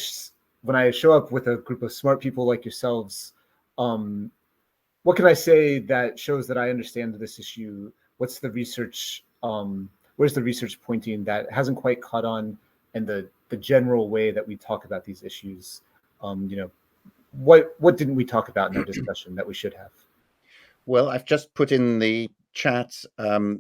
when I show up with a group of smart people like yourselves, what can I say that shows that I understand this issue? What's the research? Where's the research pointing that hasn't quite caught on in the general way that we talk about these issues? What didn't we talk about in our discussion that we should have? Well, I've just put in the chat a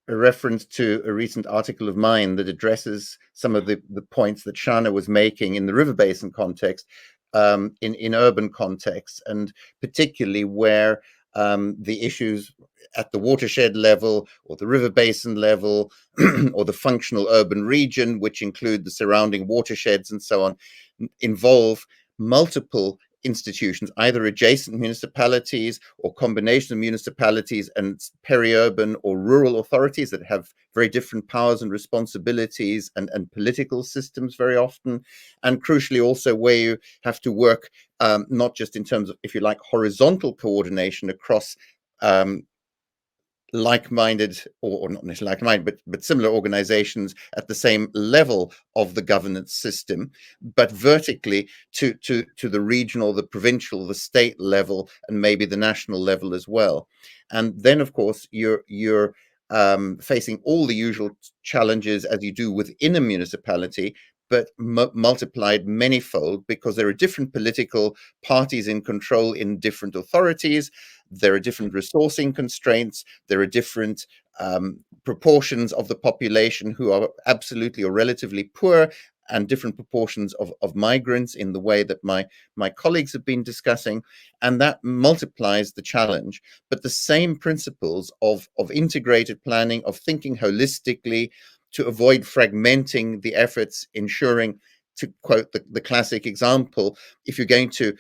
reference to a recent article of mine that addresses some of the points that Shana was making in the river basin context, in urban contexts, and particularly where the issues at the watershed level or the river basin level or the functional urban region, which include the surrounding watersheds and so on, involve multiple institutions, either adjacent municipalities or combination of municipalities and peri-urban or rural authorities that have very different powers and responsibilities and political systems very often. And crucially also where you have to work not just in terms of, if you like, horizontal coordination across like-minded or not necessarily like-minded, but similar organizations at the same level of the governance system, but vertically to the regional, the provincial, the state level, and maybe the national level as well. And then, of course, you're facing all the usual challenges as you do within a municipality, but multiplied manyfold, because there are different political parties in control in different authorities. There are different resourcing constraints. There are different proportions of the population who are absolutely or relatively poor, and different proportions of migrants in the way that my colleagues have been discussing. And that multiplies the challenge. But the same principles of integrated planning, of thinking holistically, to avoid fragmenting the efforts, ensuring, to quote the classic example, if you're going to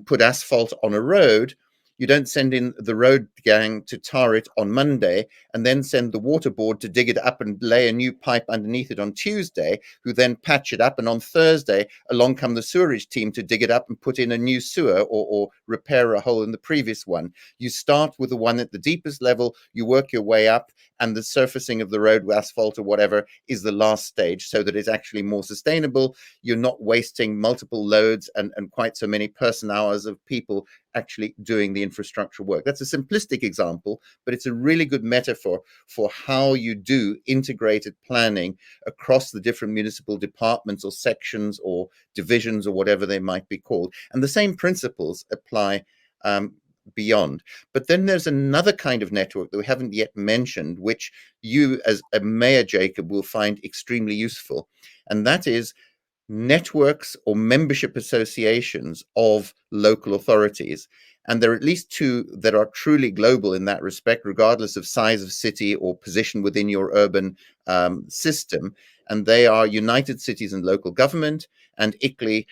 put asphalt on a road, you don't send in the road gang to tar it on Monday and then send the water board to dig it up and lay a new pipe underneath it on Tuesday, who then patch it up. And on Thursday, along come the sewerage team to dig it up and put in a new sewer or repair a hole in the previous one. You start with the one at the deepest level, you work your way up, and the surfacing of the road with asphalt or whatever is the last stage, so that it's actually more sustainable. You're not wasting multiple loads and quite so many person hours of people actually doing the infrastructure work. That's a simplistic example, but it's a really good metaphor for how you do integrated planning across the different municipal departments or sections or divisions or whatever they might be called. And the same principles apply beyond. But then there's another kind of network that we haven't yet mentioned, which you as a mayor, Jacob, will find extremely useful. And that is networks or membership associations of local authorities. And there are at least two that are truly global in that respect, regardless of size of city or position within your urban system. And they are United Cities and Local Government, and ICLEI,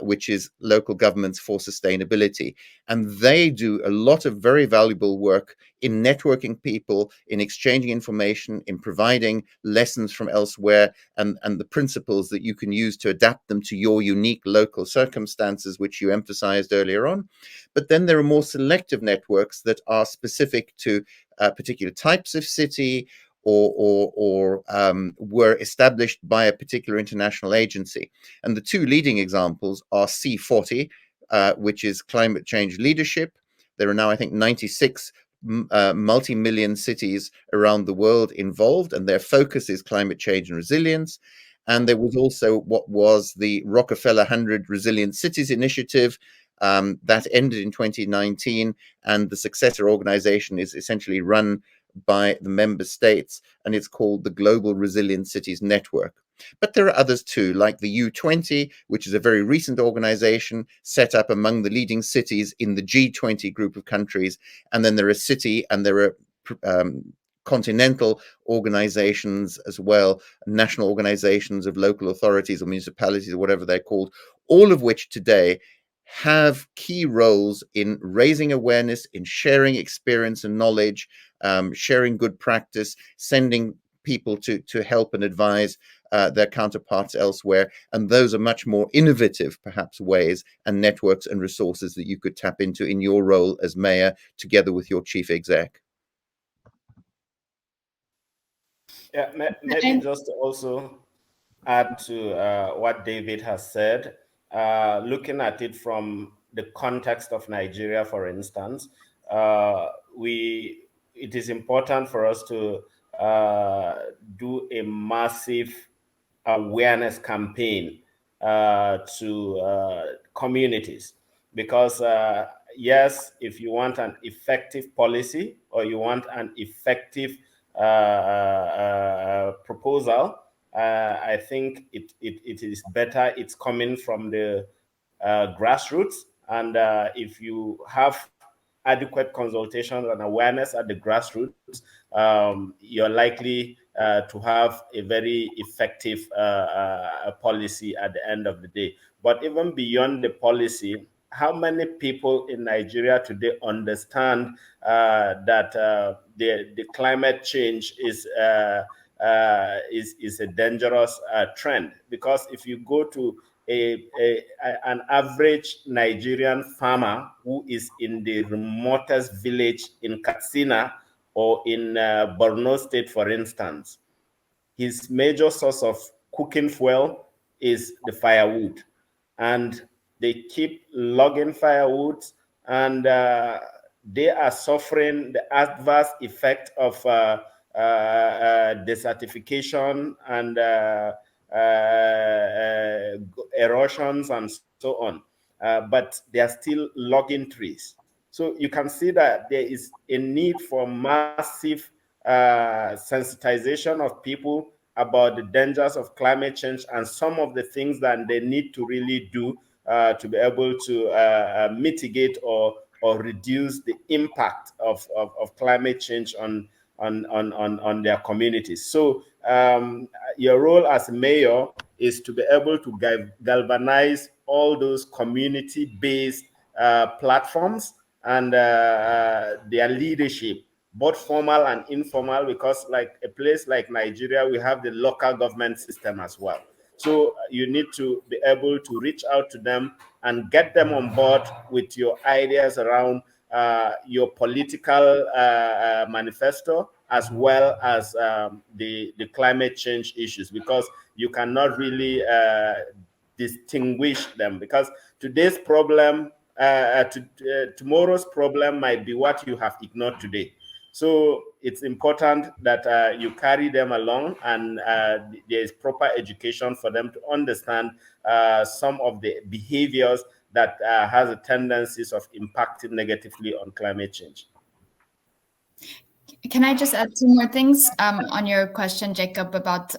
which is Local Governments for Sustainability. And they do a lot of very valuable work in networking people, in exchanging information, in providing lessons from elsewhere, and the principles that you can use to adapt them to your unique local circumstances, which you emphasized earlier on. But then there are more selective networks that are specific to particular types of city, or were established by a particular international agency. And the two leading examples are C40, which is climate change leadership. There are now, I think, 96 multi-million cities around the world involved, and their focus is climate change and resilience. And there was also what was the Rockefeller 100 Resilient Cities Initiative, that ended in 2019, and the successor organization is essentially run by the member states, and it's called the Global Resilient Cities Network. But there are others too, like the U20, which is a very recent organization set up among the leading cities in the G20 group of countries. And then there are city and there are continental organizations as well, national organizations of local authorities or municipalities or whatever they're called, all of which today have key roles in raising awareness, in sharing experience and knowledge, sharing good practice, sending people to help and advise their counterparts elsewhere. And those are much more innovative, perhaps, ways and networks and resources that you could tap into in your role as mayor, together with your chief exec. Yeah, maybe just to also add to what David has said, looking at it from the context of Nigeria, for instance, it is important for us to do a massive awareness campaign to communities, because yes, if you want an effective policy or you want an effective proposal, I think it is better it's coming from the grassroots. And if you have adequate consultation and awareness at the grassroots, you're likely to have a very effective policy at the end of the day. But even beyond the policy, how many people in Nigeria today understand that the climate change is a dangerous trend? Because if you go to an average Nigerian farmer who is in the remotest village in Katsina or in Borno State, for instance, his major source of cooking fuel is the firewood. And they keep logging firewood, and they are suffering the adverse effect of desertification and erosions and so on. But they are still logging trees. So you can see that there is a need for massive sensitization of people about the dangers of climate change and some of the things that they need to really do to be able to mitigate or reduce the impact of climate change on their communities. So your role as mayor is to be able to galvanize all those community-based platforms and their leadership, both formal and informal, because like a place like Nigeria, we have the local government system as well. So you need to be able to reach out to them and get them on board with your ideas around your political manifesto, as well as the climate change issues, because you cannot really distinguish them, because today's problem, tomorrow's problem might be what you have ignored today. So it's important that you carry them along, and there is proper education for them to understand some of the behaviors that has a tendencies of impacting negatively on climate change. Can I just add two more things on your question, Jacob, about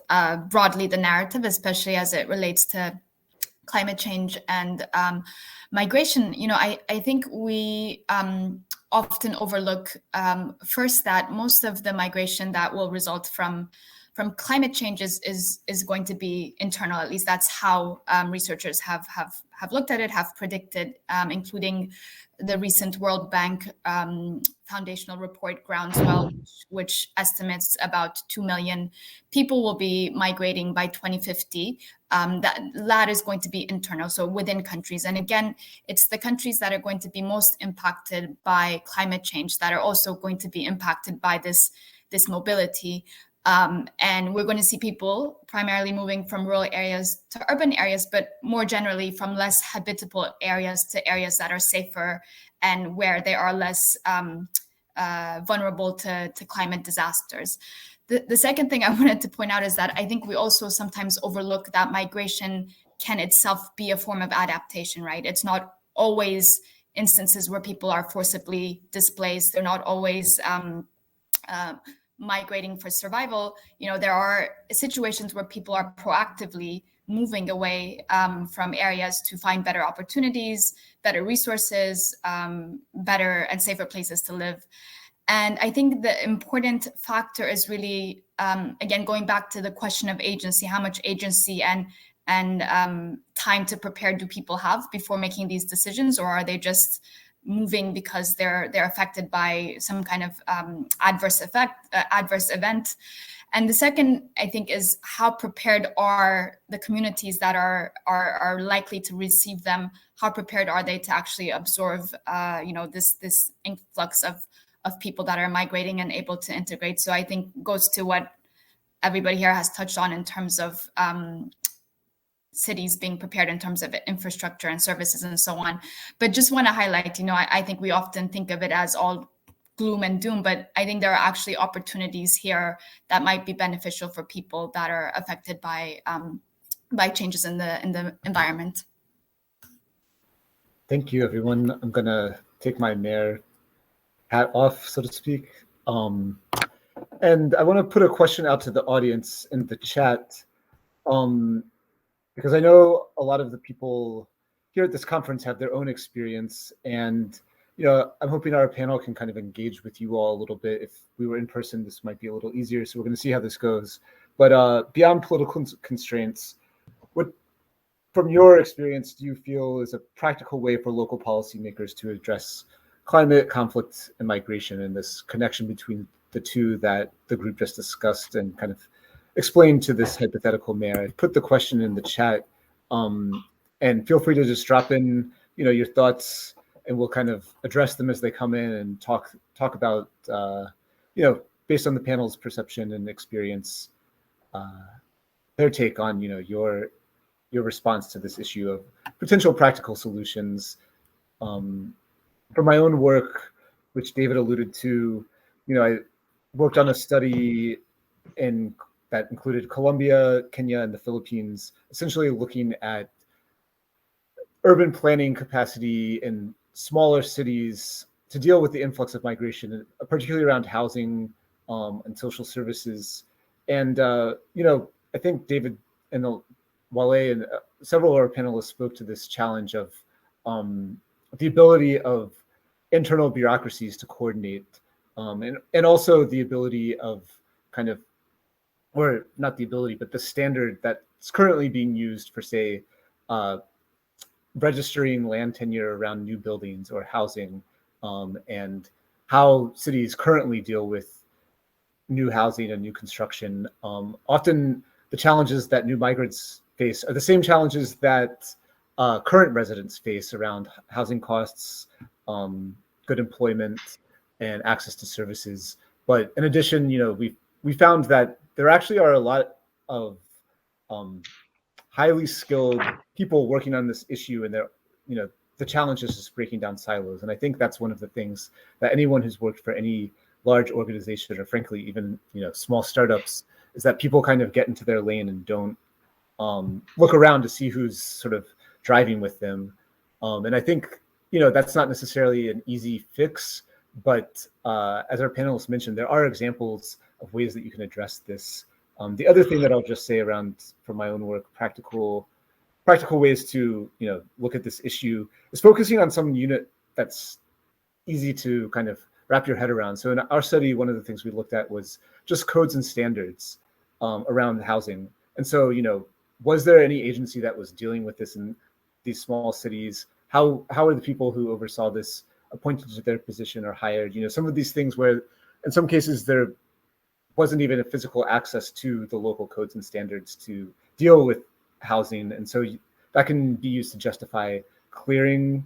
broadly the narrative, especially as it relates to climate change and migration? You know, I think we often overlook first that most of the migration that will result from climate change is going to be internal. At least that's how researchers have looked at it, have predicted, including the recent World Bank foundational report Groundswell, which estimates about 2 million people will be migrating by 2050. That is going to be internal, so within countries. And again, it's the countries that are going to be most impacted by climate change that are also going to be impacted by this mobility. And we're going to see people primarily moving from rural areas to urban areas, but more generally from less habitable areas to areas that are safer and where they are less vulnerable to climate disasters. The second thing I wanted to point out is that I think we also sometimes overlook that migration can itself be a form of adaptation, right? It's not always instances where people are forcibly displaced. They're not always migrating for survival. You know, there are situations where people are proactively moving away from areas to find better opportunities, better resources, better and safer places to live. And I think the important factor is really, again, going back to the question of agency, how much agency and time to prepare do people have before making these decisions, or are they just moving because they're affected by some kind of adverse event? And the second, I think, is how prepared are the communities that are likely to receive them? How prepared are they to actually absorb, this influx of people that are migrating and able to integrate? So I think goes to what everybody here has touched on in terms of cities being prepared in terms of infrastructure and services and so on. But just want to highlight, I think we often think of it as all gloom and doom, but I think there are actually opportunities here that might be beneficial for people that are affected by changes in the environment. Thank you, everyone. I'm gonna take my mayor hat off, so to speak. And I want to put a question out to the audience in the chat, because I know a lot of the people here at this conference have their own experience, and I'm hoping our panel can kind of engage with you all a little bit. If we were in person, this might be a little easier, so we're going to see how this goes. But beyond political constraints, from your experience, do you feel is a practical way for local policymakers to address climate, conflict, and migration, and this connection between the two that the group just discussed and kind of explained to this hypothetical mayor? I put the question in the chat, and feel free to just drop in, your thoughts, and we'll kind of address them as they come in and talk about, based on the panel's perception and experience, their take on, your response to this issue of potential practical solutions. For my own work, which David alluded to, I worked on a study that included Colombia, Kenya, and the Philippines, essentially looking at urban planning capacity in smaller cities to deal with the influx of migration, particularly around housing and social services. And, I think David and Wale and several of our panelists spoke to this challenge of the ability of internal bureaucracies to coordinate, and also the ability of kind of, or not the ability, but the standard that's currently being used for, say, registering land tenure around new buildings or housing, and how cities currently deal with new housing and new construction. Often the challenges that new migrants face are the same challenges that current residents face around housing costs, good employment, and access to services. But in addition, we found that there actually are a lot of highly skilled people working on this issue, and the challenge is just breaking down silos. And I think that's one of the things that anyone who's worked for any large organization, or frankly even small startups, is that people kind of get into their lane and don't look around to see who's sort of driving with them. And I think that's not necessarily an easy fix, but as our panelists mentioned, there are examples of ways that you can address this. The other thing that I'll just say around, from my own work, practical ways to look at this issue is focusing on some unit that's easy to kind of wrap your head around. So in our study, one of the things we looked at was just codes and standards around housing. And so, was there any agency that was dealing with this in these small cities? How are the people who oversaw this appointed to their position or hired? Some of these things where in some cases there wasn't even a physical access to the local codes and standards to deal with housing. And so that can be used to justify clearing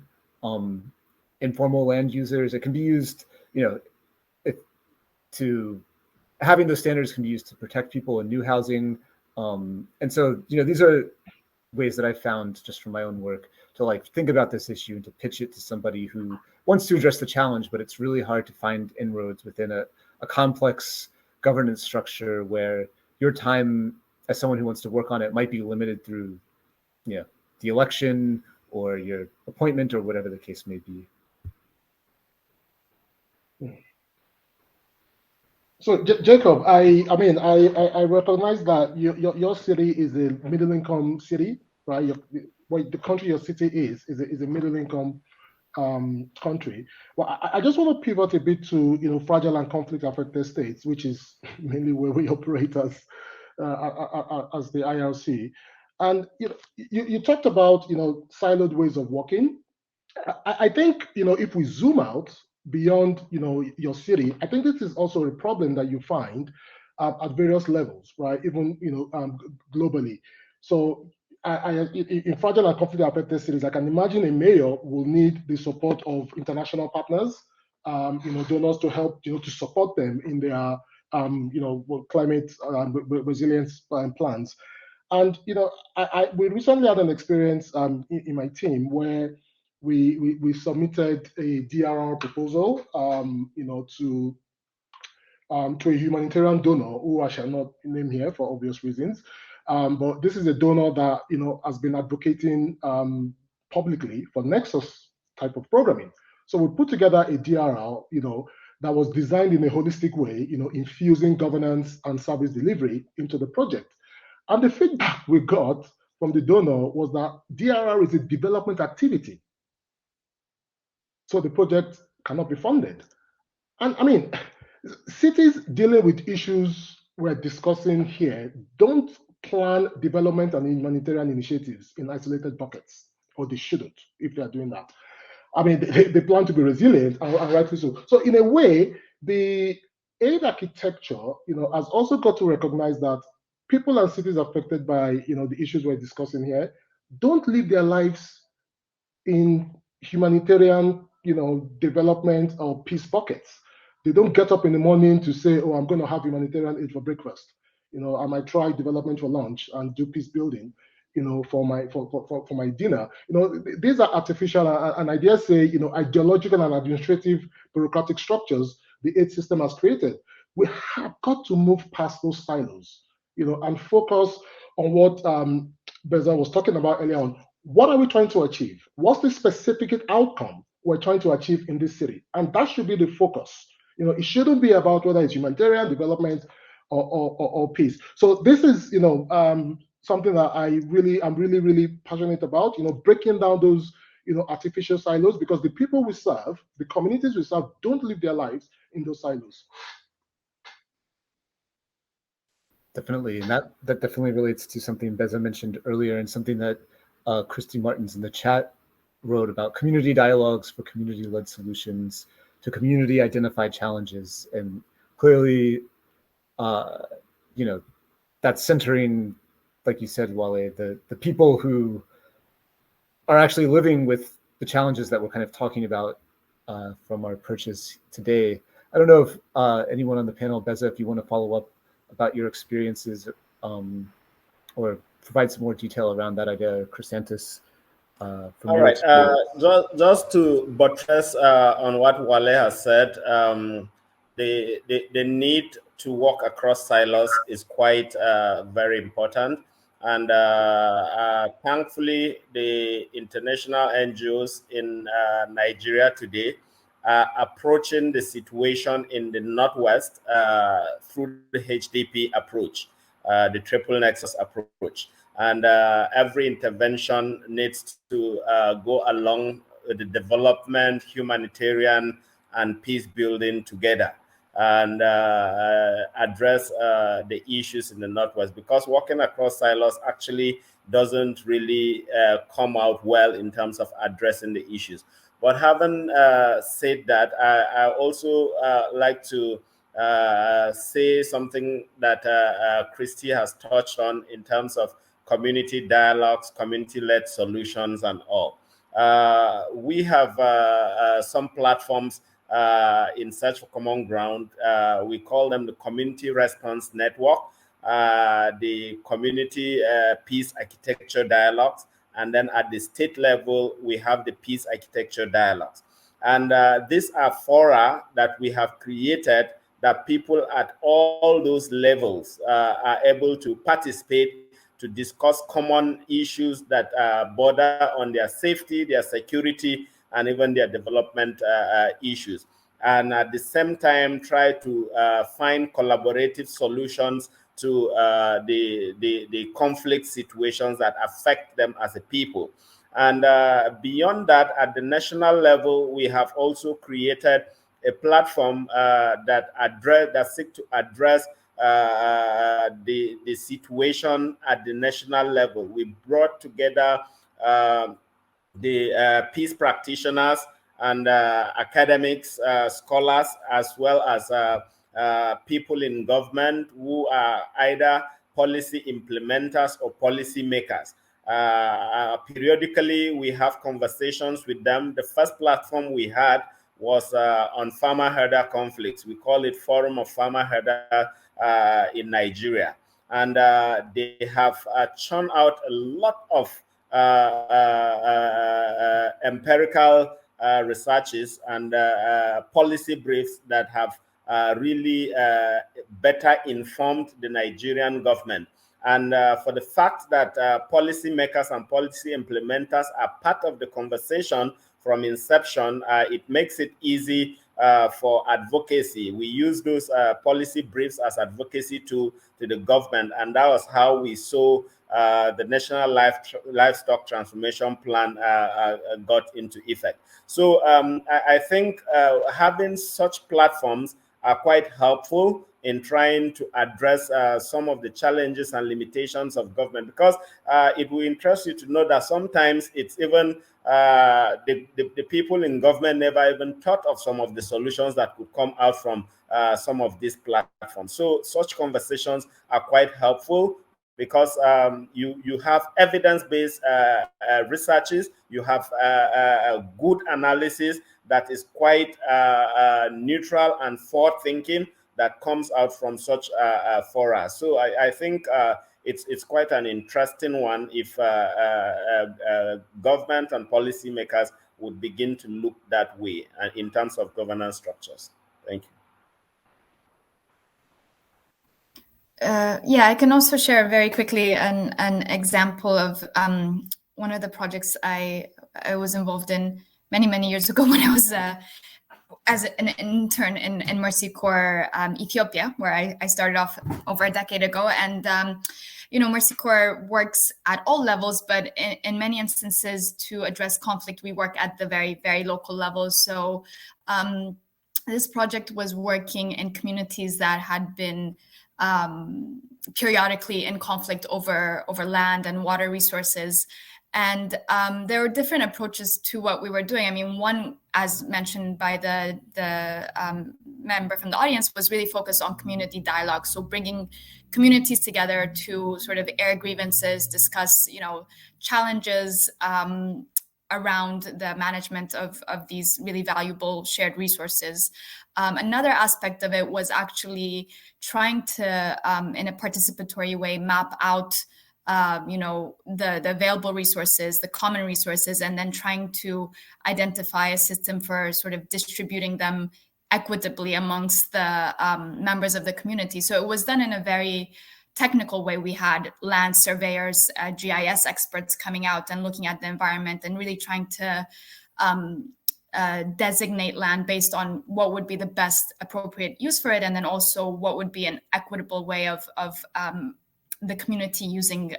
informal land users. It can be used, to having those standards can be used to protect people in new housing. And so, these are ways that I found just from my own work to think about this issue and to pitch it to somebody who wants to address the challenge, but it's really hard to find inroads within a complex governance structure where your time as someone who wants to work on it might be limited through, the election or your appointment or whatever the case may be. So Jacob, I recognize that your city is a middle income city, right? The country your city is a middle income country. Well, I just want to pivot a bit to fragile and conflict affected states, which is mainly where we operate as the IRC. And you talked about siloed ways of working. I think if we zoom out beyond your city, I think this is also a problem that you find at various levels, right? Even globally. So in fragile and conflict affected cities, I can imagine a mayor will need the support of international partners, donors to help to support them in their climate resilience plans. And we recently had an experience in my team where we submitted a DRR proposal, to a humanitarian donor who I shall not name here for obvious reasons. But this is a donor that has been advocating publicly for nexus type of programming. So we put together a DRR, that was designed in a holistic way, infusing governance and service delivery into the project. And the feedback we got from the donor was that DRR is a development activity, so the project cannot be funded. And I mean, cities dealing with issues we're discussing here don't plan development and humanitarian initiatives in isolated pockets, or they shouldn't if they are doing that. I mean, they plan to be resilient, and rightly so. So in a way, the aid architecture, has also got to recognize that people and cities affected by, the issues we're discussing here, don't live their lives in humanitarian, development or peace pockets. They don't get up in the morning to say, oh, I'm going to have humanitarian aid for breakfast. I might try development for lunch and do peace building, for my dinner. These are artificial and I dare say, ideological and administrative bureaucratic structures the aid system has created. We have got to move past those silos, and focus on what Beza was talking about earlier on. What are we trying to achieve? What's the specific outcome we're trying to achieve in this city? And that should be the focus. It shouldn't be about whether it's humanitarian development or peace. So this is, something that I'm really passionate about, breaking down those, artificial silos, because the people we serve, the communities we serve, don't live their lives in those silos. Definitely, and that definitely relates to something Beza mentioned earlier, and something that Christy Martins in the chat wrote about: community dialogues for community-led solutions to community-identified challenges. And clearly, that's centering, like you said, Wale, the people who are actually living with the challenges that we're kind of talking about from our approaches today. I don't know if anyone on the panel, Beza, if you want to follow up about your experiences or provide some more detail around that idea, Chrysanthus. All right, just to buttress on what Wale has said, the need to walk across silos is quite very important. And thankfully, the international NGOs in Nigeria today are approaching the situation in the Northwest through the HDP approach, the triple nexus approach. And every intervention needs to go along with the development, humanitarian, and peace building together, and address the issues in the Northwest, because walking across silos actually doesn't really come out well in terms of addressing the issues. But having said that, I also like to say something that Christy has touched on in terms of community dialogues, community-led solutions, and all. We have some platforms in search for common ground. We call them the Community Response Network, the Community Peace Architecture Dialogues, and then at the state level, we have the Peace Architecture Dialogues. And these are fora that we have created that people at all those levels are able to participate to discuss common issues that border on their safety, their security, and even their development issues. And at the same time, try to find collaborative solutions to the conflict situations that affect them as a people. And beyond that, at the national level, we have also created a platform that seek to address the situation at the national level. We brought together the peace practitioners and academics, scholars, as well as people in government who are either policy implementers or policy makers. Periodically, we have conversations with them. The first platform we had was on farmer-herder conflicts. We call it Forum of Farmer-Herder in Nigeria. And they have churned out a lot of empirical researches and policy briefs that have really better informed the Nigerian government. And for the fact that policymakers and policy implementers are part of the conversation from inception, it makes it easy for advocacy. We use those policy briefs as advocacy to the government, and that was how we saw the National Livestock Transformation Plan got into effect. So I think having such platforms are quite helpful in trying to address some of the challenges and limitations of government, because it will interest you to know that sometimes it's even the people in government never even thought of some of the solutions that could come out from some of these platforms. So such conversations are quite helpful, because you have evidence-based researches, you have good analysis that is quite neutral and forward-thinking that comes out from such fora. So I think it's quite an interesting one if government and policymakers would begin to look that way in terms of governance structures. Thank you. Yeah, I can also share very quickly an example of one of the projects I was involved in many years ago when I was as an intern in Mercy Corps Ethiopia, where I started off over a decade ago. And Mercy Corps works at all levels, but in many instances to address conflict, we work at the very local level. So this project was working in communities that had been periodically in conflict over land and water resources. And there were different approaches to what we were doing. I mean, one, as mentioned by the member from the audience, was really focused on community dialogue. So bringing communities together to sort of air grievances, discuss, challenges around the management of these really valuable shared resources. Another aspect of it was actually trying to, in a participatory way, map out the available resources, the common resources, and then trying to identify a system for sort of distributing them equitably amongst the members of the community. So it was done in a very technical way. We had land surveyors, GIS experts coming out and looking at the environment and really trying to designate land based on what would be the best appropriate use for it, and then also what would be an equitable way of the community using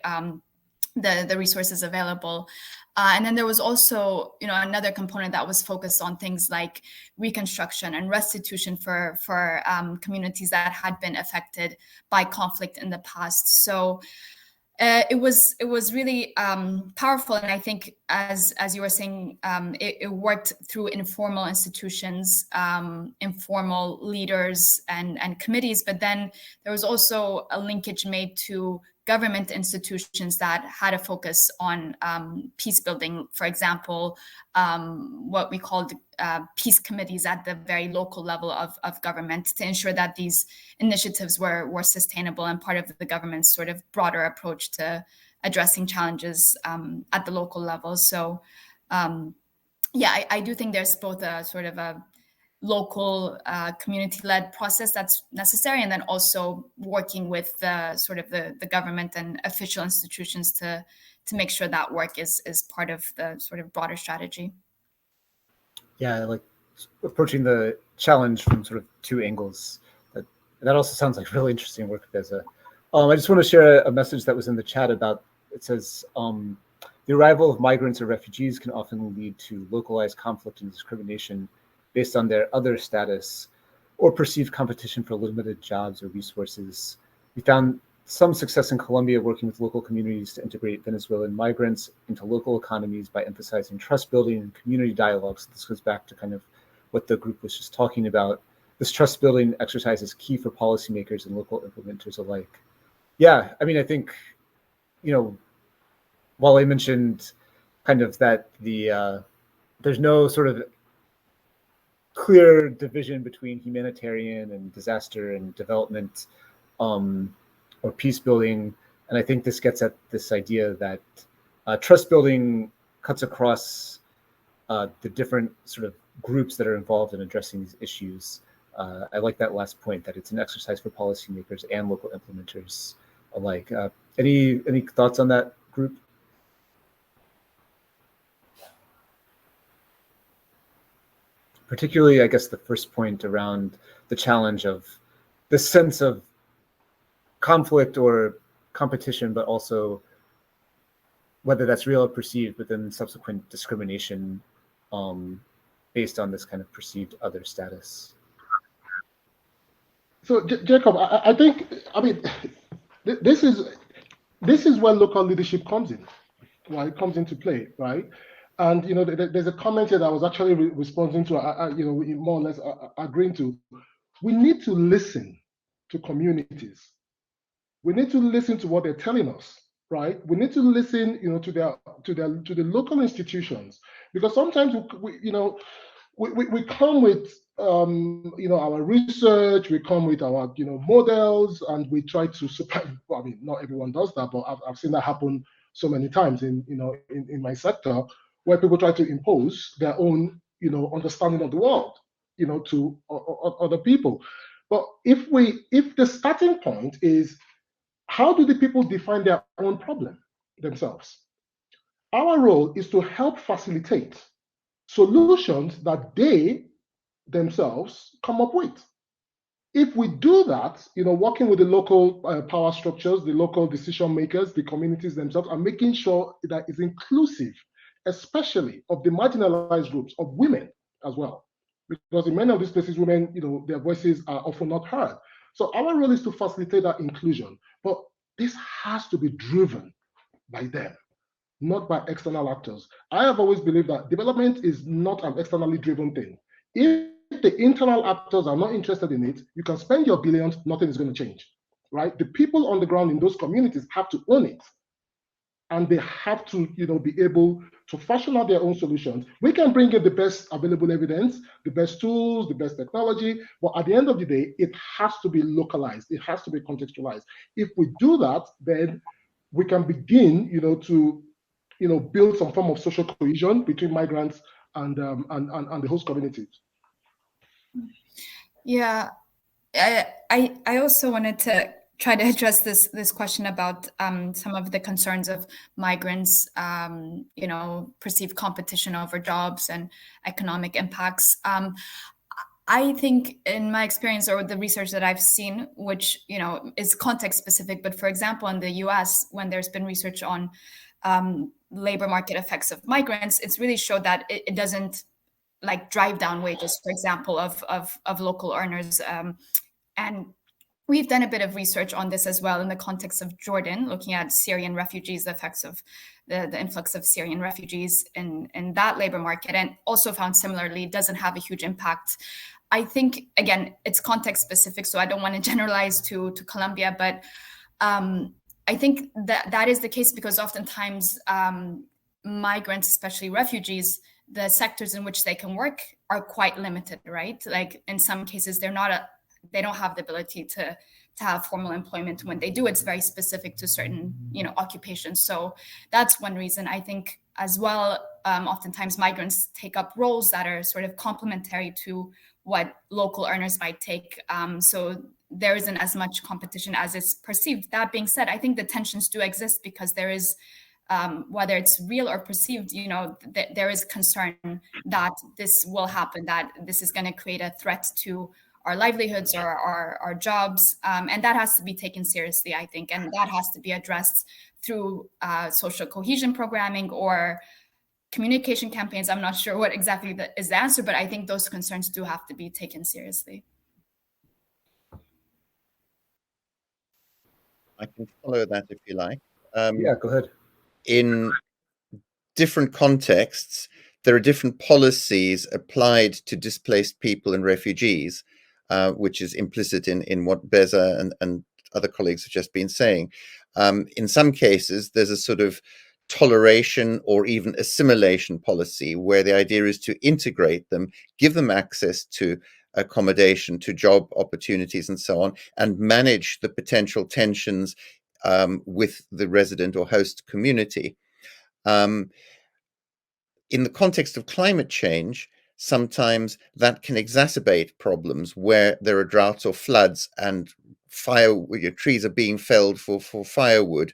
the resources available. And then there was also, another component that was focused on things like reconstruction and restitution for communities that had been affected by conflict in the past. So it was really powerful, and I think, as you were saying, it worked through informal institutions, informal leaders and committees. But then there was also a linkage made to government institutions that had a focus on peace building. For example, what we called peace committees at the very local level of government, to ensure that these initiatives were sustainable and part of the government's sort of broader approach to addressing challenges at the local level. So I do think there's both a sort of a local community-led process that's necessary, and then also working with the sort of the government and official institutions to make sure that work is part of the sort of broader strategy. Yeah, like approaching the challenge from sort of two angles. That also sounds like really interesting work, Beza. I just want to share a message that was in the chat about, it says, the arrival of migrants or refugees can often lead to localized conflict and discrimination based on their other status or perceived competition for limited jobs or resources. We found some success in Colombia working with local communities to integrate Venezuelan migrants into local economies by emphasizing trust building and community dialogue. So this goes back to kind of what the group was just talking about. This trust building exercise is key for policymakers and local implementers alike. Yeah, I mean, I think, while I mentioned kind of that there's no sort of clear division between humanitarian and disaster and development or peace building. And I think this gets at this idea that trust building cuts across the different sort of groups that are involved in addressing these issues. I like that last point, that it's an exercise for policymakers and local implementers alike. Any thoughts on that, group? Particularly, I guess, the first point around the challenge of the sense of conflict or competition, but also whether that's real or perceived, but then subsequent discrimination based on this kind of perceived other status. So, Jacob, I think, I mean, this is where local leadership comes in, right? It comes into play, right? And there's a comment here that I was actually responding to, more or less agreeing to. We need to listen to communities. We need to listen to what they're telling us, right? We need to listen, to the local institutions, because sometimes we come with our research, we come with our models, and we try to well, I mean, not everyone does that, but I've seen that happen so many times in my sector, where people try to impose their own understanding of the world to other people. But if the starting point is, how do the people define their own problem themselves? Our role is to help facilitate solutions that they themselves come up with. If we do that, working with the local power structures, the local decision makers, the communities themselves, and making sure that it's inclusive, especially of the marginalized groups, of women as well. Because in many of these places, women, their voices are often not heard. So our role is to facilitate that inclusion. But this has to be driven by them, not by external actors. I have always believed that development is not an externally driven thing. If the internal actors are not interested in it, you can spend your billions, nothing is going to change, right? The people on the ground in those communities have to own it. And they have to, be able to fashion out their own solutions. We can bring in the best available evidence, the best tools, the best technology, but at the end of the day, it has to be localized. It has to be contextualized. If we do that, then we can begin, to build some form of social cohesion between migrants and the host communities. Yeah, I also wanted to try to address this question about some of the concerns of migrants, perceived competition over jobs and economic impacts. I think in my experience, or the research that I've seen, which is context specific, but for example, in the US, when there's been research on labor market effects of migrants, it's really showed that it doesn't like drive down wages, for example, of local earners. And we've done a bit of research on this as well in the context of Jordan, looking at Syrian refugees, the effects of the influx of Syrian refugees in that labor market, and also found similarly it doesn't have a huge impact. I think, again, it's context specific, so I don't want to generalize to Colombia, but I think that is the case because oftentimes migrants, especially refugees, the sectors in which they can work are quite limited, right? Like in some cases, they don't have the ability to have formal employment. When they do, it's very specific to certain, occupations. So that's one reason. I think as well, oftentimes migrants take up roles that are sort of complementary to what local earners might take. So there isn't as much competition as it's perceived. That being said, I think the tensions do exist because there is, whether it's real or perceived, there is concern that this will happen, that this is going to create a threat to our livelihoods or our jobs. And that has to be taken seriously, I think. And that has to be addressed through social cohesion programming or communication campaigns. I'm not sure what exactly is the answer, but I think those concerns do have to be taken seriously. I can follow that if you like. Yeah, go ahead. In different contexts, there are different policies applied to displaced people and refugees, which is implicit in what Beza and other colleagues have just been saying. In some cases, there's a sort of toleration or even assimilation policy where the idea is to integrate them, give them access to accommodation, to job opportunities and so on, and manage the potential tensions with the resident or host community. In the context of climate change, sometimes that can exacerbate problems where there are droughts or floods and trees are being felled for firewood.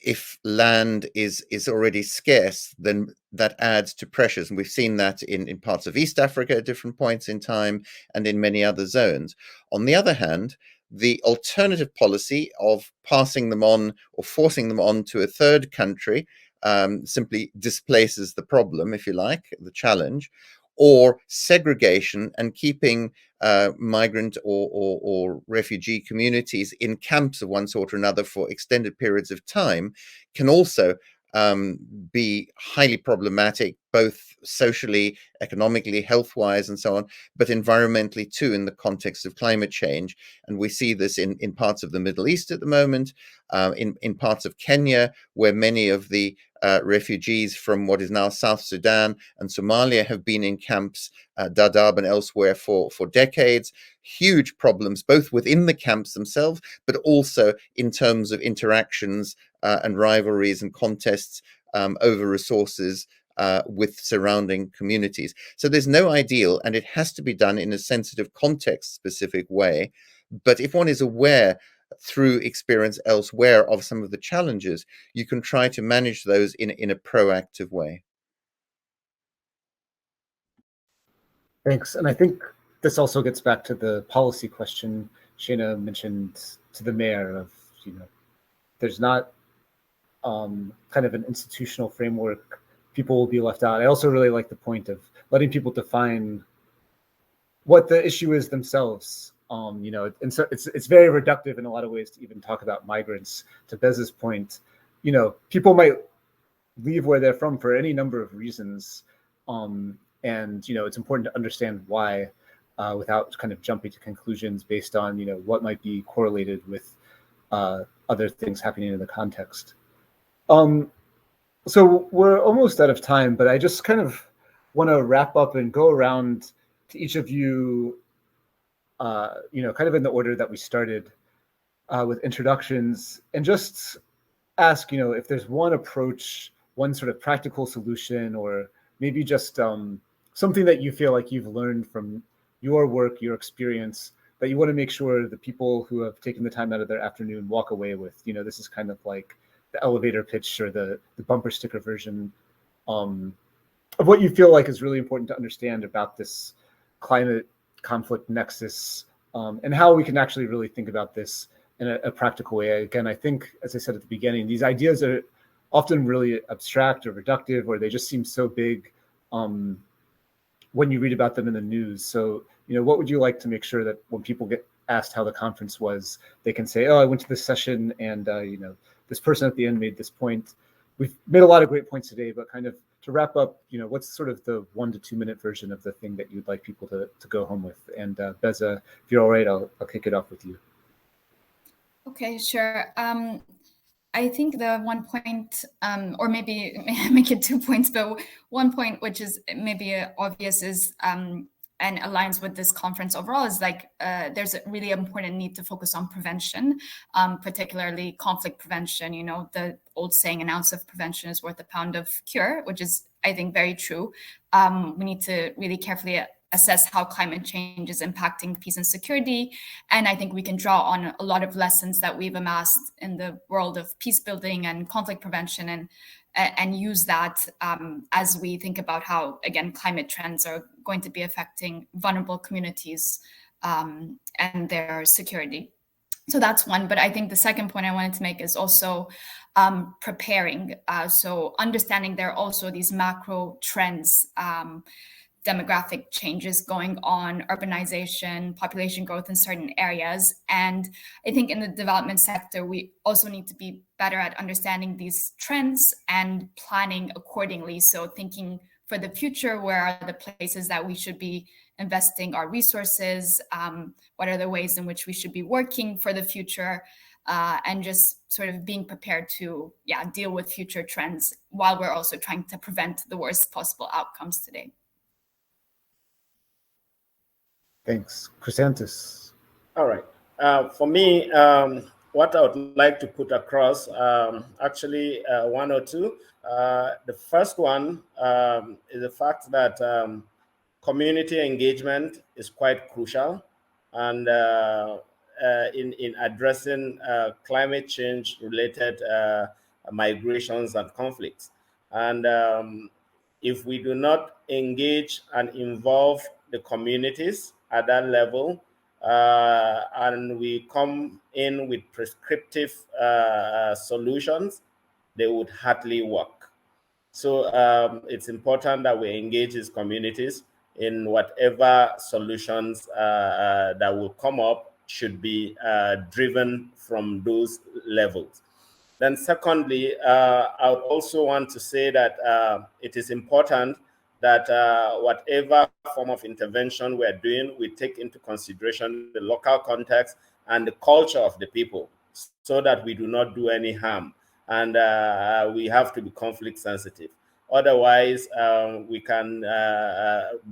If land is already scarce, then that adds to pressures. And we've seen that in parts of East Africa at different points in time and in many other zones. On the other hand, the alternative policy of passing them on or forcing them on to a third country simply displaces the problem, if you like, the challenge, or segregation and keeping migrant or refugee communities in camps of one sort or another for extended periods of time can also be highly problematic, both socially, economically, health-wise, and so on, but environmentally too, in the context of climate change. And we see this in parts of the Middle East at the moment, in parts of Kenya, where many of the refugees from what is now South Sudan and Somalia have been in camps, Dadaab and elsewhere for decades. Huge problems, both within the camps themselves, but also in terms of interactions and rivalries and contests over resources with surrounding communities. So there's no ideal, and it has to be done in a sensitive, context-specific way. But if one is aware through experience elsewhere of some of the challenges, you can try to manage those in a proactive way. Thanks. And I think this also gets back to the policy question Shana mentioned to the mayor of, there's not kind of an institutional framework. People will be left out. I also really like the point of letting people define what the issue is themselves. And so it's very reductive in a lot of ways to even talk about migrants. To Bez's point, people might leave where they're from for any number of reasons. And, it's important to understand why without kind of jumping to conclusions based on, what might be correlated with other things happening in the context. So we're almost out of time, but I just kind of want to wrap up and go around to each of you, kind of in the order that we started with introductions, and just ask, if there's one approach, one sort of practical solution, or maybe just something that you feel like you've learned from your work, your experience, that you want to make sure the people who have taken the time out of their afternoon walk away with. This is kind of like the elevator pitch or the bumper sticker version of what you feel like is really important to understand about this climate conflict nexus, and how we can actually really think about this in a practical way. Again, I think, as I said at the beginning, these ideas are often really abstract or reductive, or they just seem so big when you read about them in the news. So, what would you like to make sure that when people get asked how the conference was, they can say, oh, I went to this session and, this person at the end made this point. We've made a lot of great points today, but kind of to wrap up, what's sort of the 1 to 2 minute version of the thing that you'd like people to go home with? And Beza, if you're all right, I'll kick it off with you. Okay, sure. I think the one point, or maybe make it 2 points, but one point which is maybe obvious is, and aligns with this conference overall, is like there's a really important need to focus on prevention, particularly conflict prevention. The old saying, an ounce of prevention is worth a pound of cure, which is, I think, very true. We need to really carefully assess how climate change is impacting peace and security. And I think we can draw on a lot of lessons that we've amassed in the world of peace building and conflict prevention, and use that as we think about how, again, climate trends are going to be affecting vulnerable communities and their security. So that's one. But I think the second point I wanted to make is also preparing. So understanding there are also these macro trends, demographic changes going on, urbanization, population growth in certain areas. And I think in the development sector, we also need to be better at understanding these trends and planning accordingly. So thinking for the future, where are the places that we should be investing our resources? What are the ways in which we should be working for the future? And just sort of being prepared to deal with future trends while we're also trying to prevent the worst possible outcomes today. Thanks. Chrysanthus. All right. For me, what I would like to put across, actually, one or two. The first one is the fact that community engagement is quite crucial, and in addressing climate change related migrations and conflicts. And if we do not engage and involve the communities at that level, and we come in with prescriptive solutions, they would hardly work. So it's important that we engage these communities in whatever solutions that will come up should be driven from those levels. Then secondly, I would also want to say that it is important that whatever form of intervention we're doing, we take into consideration the local context and the culture of the people so that we do not do any harm. And we have to be conflict sensitive. Otherwise, we can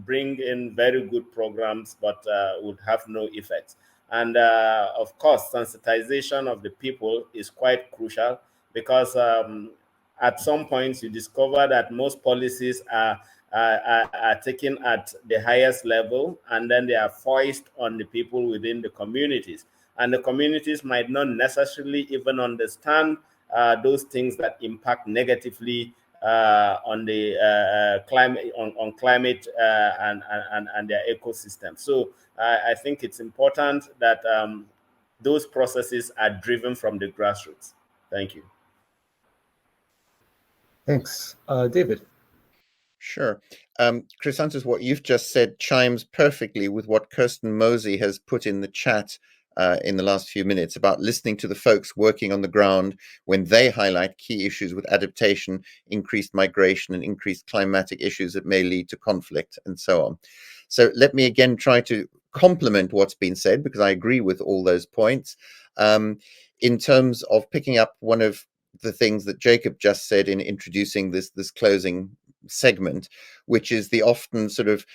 bring in very good programs, but would have no effect. And of course, sensitization of the people is quite crucial because at some points you discover that most policies are taken at the highest level, and then they are foisted on the people within the communities. And the communities might not necessarily even understand those things that impact negatively on the climate, on climate and their ecosystem. So I think it's important that those processes are driven from the grassroots. Thank you. Thanks. David. Sure. Chrysanthus, what you've just said chimes perfectly with what Kirsten Mosey has put in the chat in the last few minutes about listening to the folks working on the ground when they highlight key issues with adaptation, increased migration, and increased climatic issues that may lead to conflict and so on. So let me again try to complement what's been said, because I agree with all those points. In terms of picking up one of the things that Jacob just said in introducing this closing segment, which is the often sort of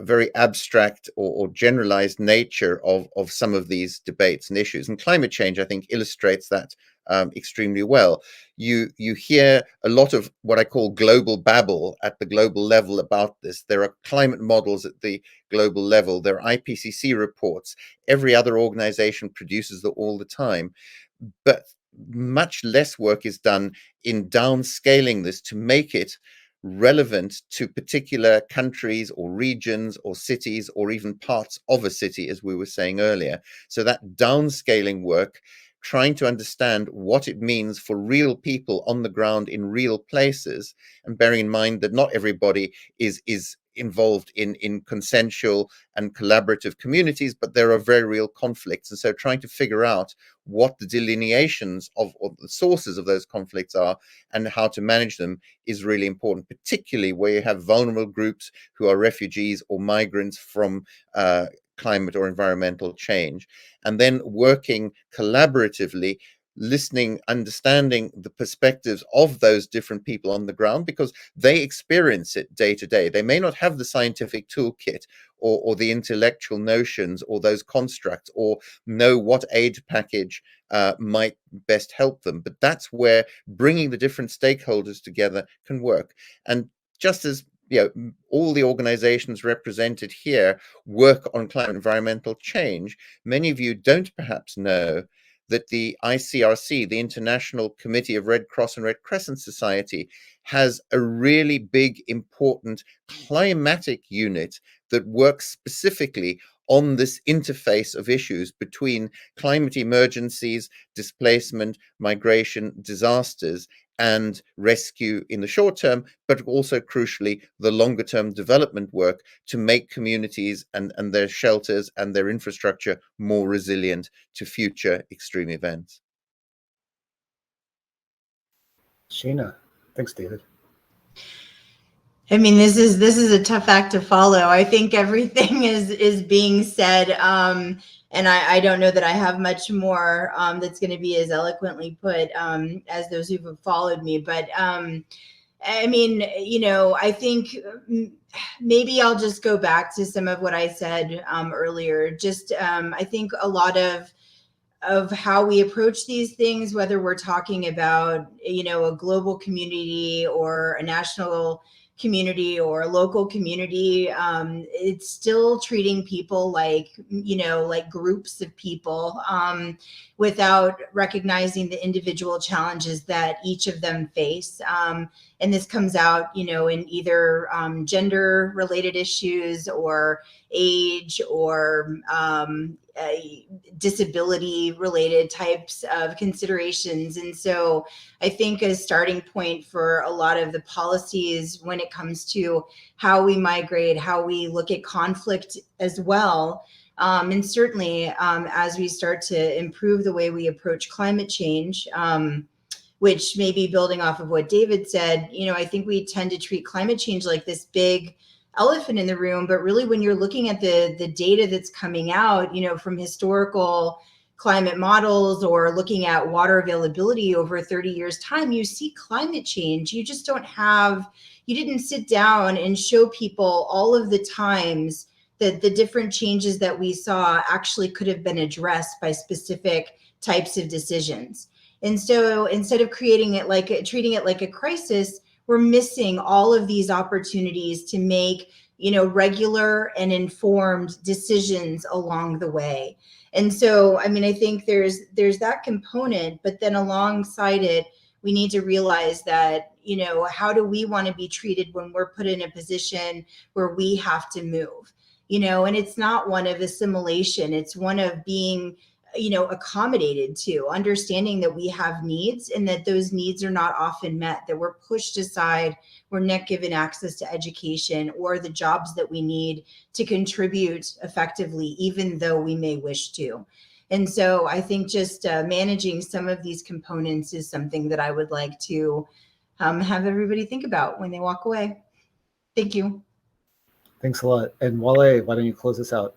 very abstract or generalized nature of some of these debates and issues. And climate change, I think, illustrates that extremely well. You hear a lot of what I call global babble at the global level about this. There are climate models at the global level. There are IPCC reports. Every other organization produces them all the time. But much less work is done in downscaling this to make it relevant to particular countries or regions or cities or even parts of a city, as we were saying earlier. So that downscaling work, trying to understand what it means for real people on the ground in real places, and bearing in mind that not everybody is involved in consensual and collaborative communities, but there are very real conflicts. And so trying to figure out what the delineations of the sources of those conflicts are and how to manage them is really important, particularly where you have vulnerable groups who are refugees or migrants from climate or environmental change. And then working collaboratively, listening, understanding the perspectives of those different people on the ground, because they experience it day to day. They may not have the scientific toolkit or the intellectual notions or those constructs or know what aid package might best help them. But that's where bringing the different stakeholders together can work. And just as all the organizations represented here work on climate environmental change, many of you don't perhaps know that the ICRC, the International Committee of Red Cross and Red Crescent Society, has a really big, important climatic unit that works specifically on this interface of issues between climate emergencies, displacement, migration, disasters, and rescue in the short term, but also crucially the longer term development work to make communities and their shelters and their infrastructure more resilient to future extreme events. Shana. Thanks, David. I mean, this is a tough act to follow. I think everything is being said. And I don't know that I have much more that's going to be as eloquently put as those who have followed me. But I mean, I think maybe I'll just go back to some of what I said earlier. Just I think a lot of how we approach these things, whether we're talking about, a global community or a national community or a local community, it's still treating people like groups of people without recognizing the individual challenges that each of them face. And this comes out, in either gender related issues or age or disability related types of considerations. And so I think a starting point for a lot of the policies when it comes to how we migrate, how we look at conflict as well, and certainly as we start to improve the way we approach climate change, which may be building off of what David said, I think we tend to treat climate change like this big elephant in the room, but really when you're looking at the data that's coming out, from historical climate models or looking at water availability over 30 years time, you see climate change. You just you didn't sit down and show people all of the times that the different changes that we saw actually could have been addressed by specific types of decisions. And so instead of treating it like a crisis, we're missing all of these opportunities to make, regular and informed decisions along the way. And so, I think there's that component, but then alongside it, we need to realize that, how do we want to be treated when we're put in a position where we have to move, and it's not one of assimilation. It's one of being accommodated to, understanding that we have needs and that those needs are not often met, that we're pushed aside, we're not given access to education or the jobs that we need to contribute effectively, even though we may wish to. And so I think just managing some of these components is something that I would like to have everybody think about when they walk away. Thank you. Thanks a lot. And Wale, why don't you close this out?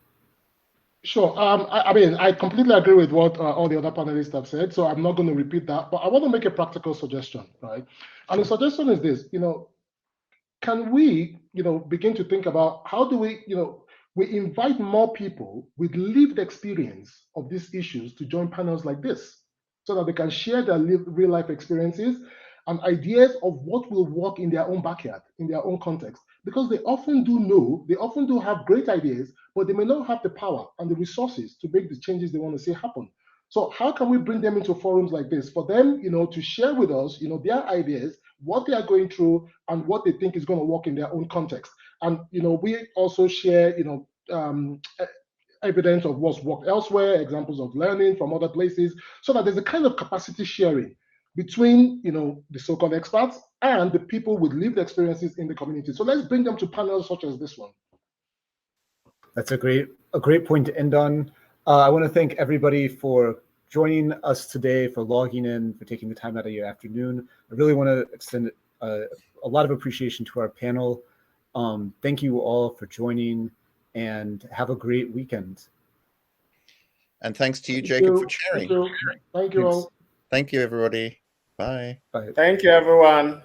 Sure. I completely agree with what all the other panelists have said, so I'm not going to repeat that, but I want to make a practical suggestion, right? And the suggestion is this, can we, begin to think about how do we, we invite more people with lived experience of these issues to join panels like this so that they can share their real life experiences and ideas of what will work in their own backyard, in their own context. Because they often do have great ideas, but they may not have the power and the resources to make the changes they want to see happen. So how can we bring them into forums like this for them, to share with us, their ideas, what they are going through, and what they think is going to work in their own context. And, we also share, evidence of what's worked elsewhere, examples of learning from other places, so that there's a kind of capacity sharing between, the so-called experts and the people with lived experiences in the community. So let's bring them to panels such as this one. That's a great point to end on. I want to thank everybody for joining us today, for logging in, for taking the time out of your afternoon. I really want to extend a lot of appreciation to our panel. Thank you all for joining, and have a great weekend. And thanks to you, Jacob, for sharing. Thank you all. Thank you, everybody. Bye. Bye. Thank you, everyone.